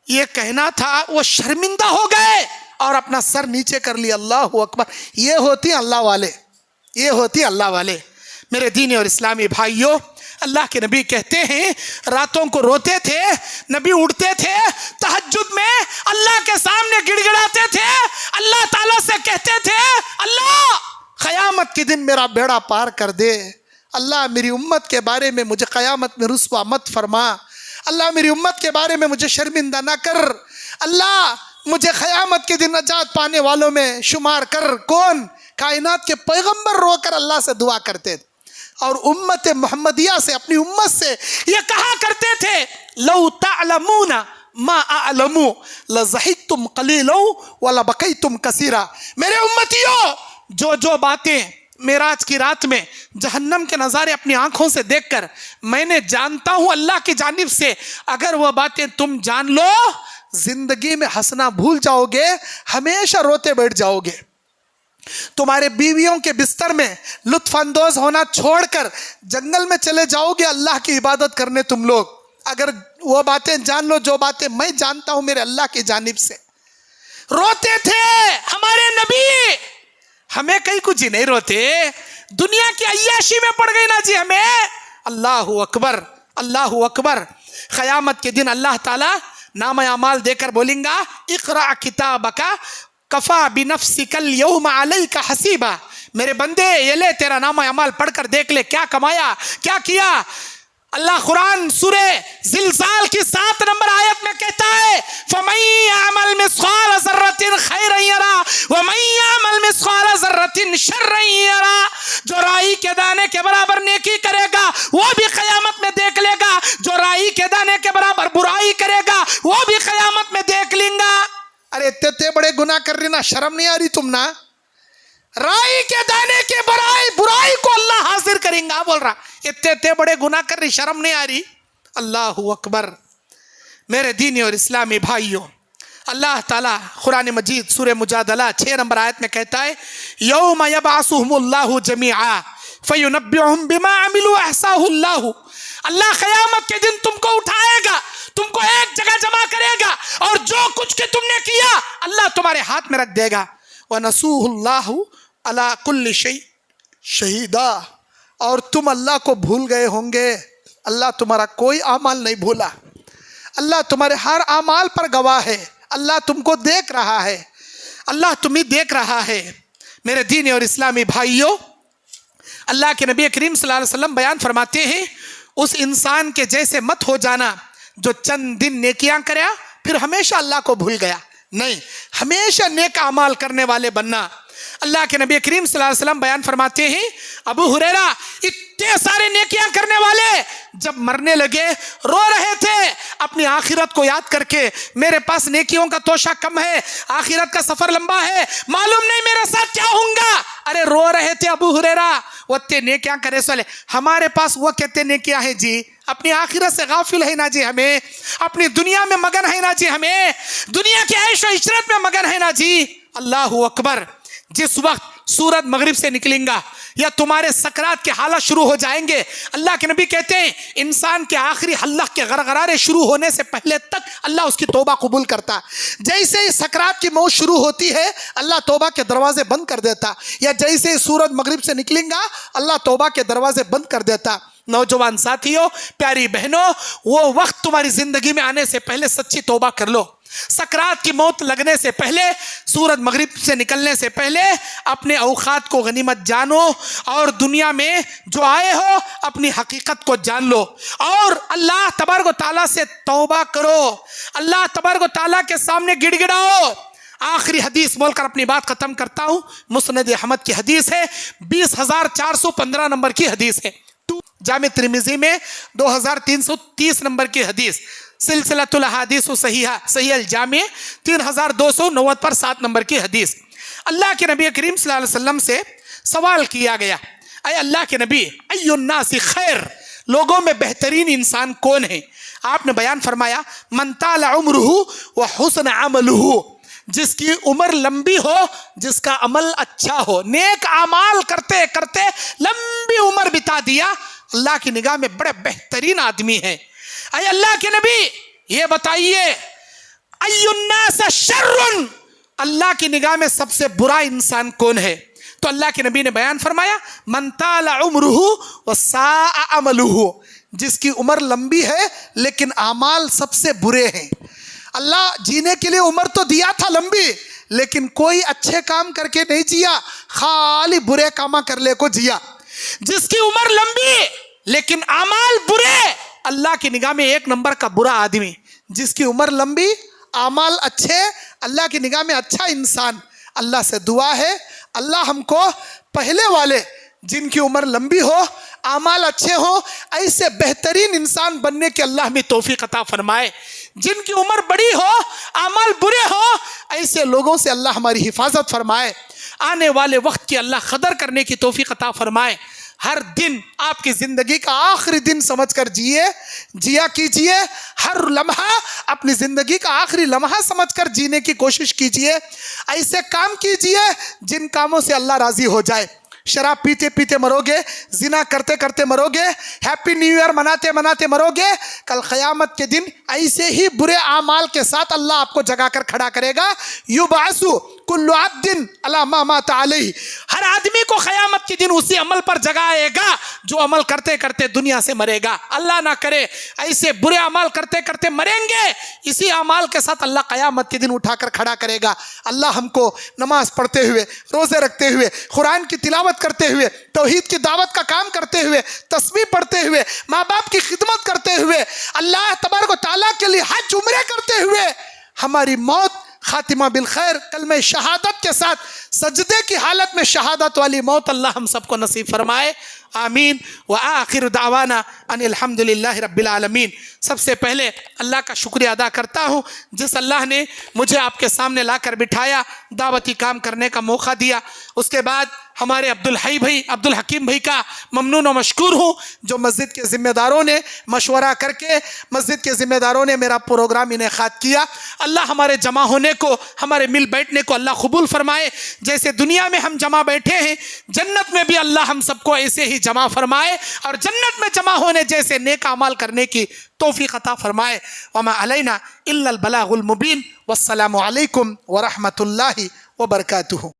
ये कहना था, वो शर्मिंदा हो गए और अपना सर नीचे कर लिया। अल्लाह अकबर। ये होती अल्लाह वाले, ये होती अल्लाह वाले। मेरे दीनी और इस्लामी भाइयों, अल्लाह के नबी कहते हैं रातों को रोते थे, नबी उठते थे तहज्जुद में, अल्लाह के सामने गिड़गिड़ाते थे, अल्लाह ताला से कहते थे अल्लाह क़यामत के दिन मेरा बेड़ा पार कर दे, अल्लाह मेरी उम्मत के बारे में मुझे क़यामत में रुस्वा मत फरमा, अल्लाह मेरी उम्मत के बारे में मुझे शर्मिंदा ना कर, अल्लाह मुझे क़यामत के दिन नजात पाने वालों में शुमार कर। कौन? कायनात के पैगंबर रोकर अल्लाह से दुआ करते थे और उम्मत मोहम्मदिया से, अपनी उम्मत से ये कहा करते थे लौ तअलमूना मा अअलमू लज़हितुम क़लीलन व लबक़ैतुम कसीरा। मेरे उम्मतियों, जो जो बातें मेराज की रात में जहन्नम के नज़ारे अपनी आंखों से देखकर मैंने जानता हूं अल्लाह की जानिब से, अगर वह बातें तुम जान लो जिंदगी में हंसना भूल जाओगे, हमेशा रोते बैठ जाओगे। तुम्हारे बीवियों के बिस्तर में लुत्फानंदोज होना छोड़कर जंगल में चले जाओगे अल्लाह की इबादत करने तुम लोग, अगर वो बातें जान लो जो बातें मैं जानता हूं मेरे अल्लाह की जानिब से। रोते थे हमारे नबी, हमें कहीं कुछ ही नहीं रोते, दुनिया की अय्याशी में पड़ गई ना जी हमें। अल्लाहु अकबर, अल्लाहु अकबर। क़यामत के दिन अल्लाह ताला नाम अमाल देकर बोलेंगा इक़रा किताबका कफ़ा बिनफ़्सिकल यौम अलैका हसीबा। मेरे बंदे ये ले तेरा नाम अमाल पढ़कर देख ले, क्या कमाया, क्या किया। अल्लाह कुरान सूरे ज़िलज़ाल की 7 नंबर आयत में कहता है फ़मन यअमल मिस्क़ाल ज़र्रतिन खैरन यरा व मन यअमल मिस्क़ाल ज़र्रतिन शर्रन यरा। जो राई के दाने के बराबर नेकी करेगा वो भी क़यामत में देख लेगा, जो राई के दाने के बराबर बुराई करेगा वो भी क़यामत में देख लेगा। अरे इतने बड़े गुनाह कर रही ना, शर्म नहीं आ रही तुम ना। राई के दाने के बुराई को अल्लाह हाजिर करेगा, बोल रहा इतने बड़े गुनाह कर रही, शर्म नहीं आ रही। अल्लाहु अकबर। मेरे दीनी और इस्लामी भाइयों, अल्लाह ताला कुरान मजीद सूरह मुजादला 6 नंबर आयत में कहता है यौम यबअसुहुमुल्लाहु जमीआ फयुनब्बिउहुम बिमा अमिलू अहसाहुल्लाहु। अल्लाह क़यामत के दिन तुमको उठाएगा, तुमको एक जगह जमा करेगा और जो कुछ के तुमने किया अल्लाह तुम्हारे हाथ में रख देगा। व नसूहुल्लाहु अला कुल्ली शै शहीदा। और तुम अल्लाह को भूल गए होंगे, अल्लाह तुम्हारा कोई आमाल नहीं भूला, अल्लाह तुम्हारे हर आमाल पर गवाह है, अल्लाह तुमको देख रहा है, अल्लाह तुम्हें देख रहा है। मेरे दीनी और इस्लामी भाइयों, अल्लाह के नबी करीम सल्लल्लाहु अलैहि वसल्लम बयान फरमाते हैं उस इंसान के जैसे मत हो जाना जो चंद दिन नेकियां करे फिर हमेशा अल्लाह को भूल गया। नहीं, हमेशा नेक अमाल करने वाले बनना। अल्लाह के नबी करीम सल्लल्लाहु अलैहि वसल्लम बयान फरमाते हैं, अबू हुरैरा इतने सारे नेकियां करने वाले जब मरने लगे रो रहे थे अपनी आखिरत को याद करके, मेरे पास नेकियों का तोशा कम है, आखिरत का सफर लंबा है, मालूम नहीं मेरे साथ क्या होगा। अरे रो रहे थे अबू हुरैरा, वो नेकियां करे वाले, हमारे पास वो कहते नेकियां हैं जी, अपनी आखिरत से गाफिल है ना जी, हमें अपनी दुनिया में मगन है ना जी, हमें दुनिया के ऐश और इशरत में मगन है ना जी। अल्लाहू अकबर। जिस वक्त सूरज मगरिब से निकलेगा या तुम्हारे सकरात के हालात शुरू हो जाएंगे, अल्लाह के नबी कहते हैं इंसान के आखिरी हल्लक के गरगरारे शुरू होने से पहले तक अल्लाह उसकी तौबा कबूल करता। जैसे ही सकरात की मौत शुरू होती है अल्लाह तौबा के दरवाजे बंद कर देता, या जैसे ही सूरज मगरिब से निकलेगा अल्लाह तौबा के दरवाजे बंद कर देता। नौजवान साथियों, प्यारी बहनों, वो वक्त तुम्हारी जिंदगी में आने से पहले सच्ची तौबा कर लो। सकरात की मौत लगने से पहले, सूरज मगरिब से निकलने से पहले अपने औकात को गनीमत जानो और दुनिया में जो आए हो अपनी हकीकत को जान लो और अल्लाह तबारक व तआला से तौबा करो, अल्लाह तबारक व तआला के सामने गिड़गिड़ाओ। आखिरी हदीस बोलकर अपनी बात खत्म करता हूँ। मुस्नद अहमद की हदीस है, 20,415 नंबर की हदीस है। जामे तिर्मिज़ी में 2330 नंबर की हदीस, सिलसिलतुल अहादीस सहीहा सही अल जामे 3290 पर 7 नंबर की हदीस। अल्लाह के नबी करीम सल्लल्लाहु अलैहि वसल्लम से सवाल किया गया, अय अल्लाह के नबी, अय्युन्नासी खैर, लोगों में बेहतरीन इंसान कौन है? आपने बयान फरमाया, मन ताला उम्रुहु व हुस्न अमलुहु, जिसकी उम्र लंबी हो, जिसका अमल अच्छा हो, नेक अमाल करते करते लंबी उम्र बिता दिया, अल्लाह की निगाह में बड़े बेहतरीन आदमी है। अय अल्लाह के नबी ये बताइए, अय्युन्नास शर्रुन, अल्लाह की निगाह में सबसे बुरा इंसान कौन है? तो अल्लाह के नबी ने बयान फरमाया, मन ताला उम्रुहु व साअ अमलुहु, जिसकी उम्र लंबी है लेकिन अमाल सबसे बुरे हैं। अल्लाह जीने के लिए उम्र तो दिया था लंबी, लेकिन कोई अच्छे काम करके नहीं जिया, खाली बुरे कामा कर ले को जिया। जिसकी उम्र लंबी लेकिन अमाल बुरे, अल्लाह की निगाह में 1 नंबर का बुरा आदमी। जिसकी उम्र लंबी अमाल अच्छे, अल्लाह की निगाह में अच्छा इंसान। अल्लाह से दुआ है, अल्लाह हमको पहले वाले जिनकी उम्र लंबी हो, आमाल अच्छे हो, ऐसे बेहतरीन इंसान बनने के अल्लाह में तौफीक अता फरमाए। जिनकी उम्र बड़ी हो, आमाल बुरे हो, ऐसे लोगों से अल्लाह हमारी हिफाजत फरमाए। आने वाले वक्त की अल्लाह कदर करने की तौफीक अता फरमाए। हर दिन आपकी ज़िंदगी का आखिरी दिन समझकर जिया कीजिए। हर लम्हा अपनी ज़िंदगी का आखिरी लम्हा समझकर जीने की कोशिश कीजिए। ऐसे काम कीजिए जिन कामों से अल्लाह राज़ी हो जाए। शराब पीते पीते मरोगे, जिना करते करते मरोगे, हैप्पी न्यू ईयर मनाते मनाते मरोगे, कल क़यामत के दिन ऐसे ही बुरे आमाल के साथ अल्लाह आपको जगा कर खड़ा करेगा। युबासु कुल्लु अब्दिन अला मा माता अलैहि, हर आदमी को क़यामत के दिन उसी अमल पर जगाएगा जो अमल करते करते दुनिया से मरेगा। अल्लाह ना करे ऐसे बुरे अमल करते करते मरेंगे, इसी अमल के साथ अल्लाह क़यामत के दिन उठाकर खड़ा करेगा। अल्लाह हमको नमाज पढ़ते हुए, रोज़े रखते हुए, कुरान की तिलावत करते हुए, तौहीद की दावत का काम करते हुए, तस्बीह पढ़ते हुए, माँ बाप की खिदमत करते हुए, अल्लाह तबारक व तआला के लिए हज उम्रे करते हुए, हमारी मौत खातिमा बिल खैर कलमे शहादत के साथ सजदे की हालत में शहादत वाली मौत अल्लाह हम सबको नसीब फरमाए। आमीन व आखिर दावाना अनिल हम्दुलिल्लाहि रब्बिल आलमीन। सबसे पहले अल्लाह का शुक्रिया अदा करता हूँ जिस अल्लाह ने मुझे आपके सामने लाकर बिठाया, दावती काम करने का मौका दिया। उसके बाद हमारे अब्दुल हकीम भाई का ममनून व मशकूर हूँ जो मस्जिद के ज़िम्मेदारों ने मशवरा करके मस्जिद के ज़िम्मेदारों ने मेरा प्रोग्राम इनेकाद किया। अल्लाह हमारे जमा होने को, हमारे मिल बैठने को अल्लाह कबूल फरमाए। जैसे दुनिया में हम जमा बैठे हैं, जन्नत में भी अल्लाह हम सबको ऐसे ही जमा फरमाए और जन्नत में जमा होने जैसे नेक अमाल करने की तौफीक अता फरमाए। वमा अलैना इल्लल बलागुल मुबीन। वस्सलामु अलैकुम व रहमतुल्लाहि व बरकातुहू।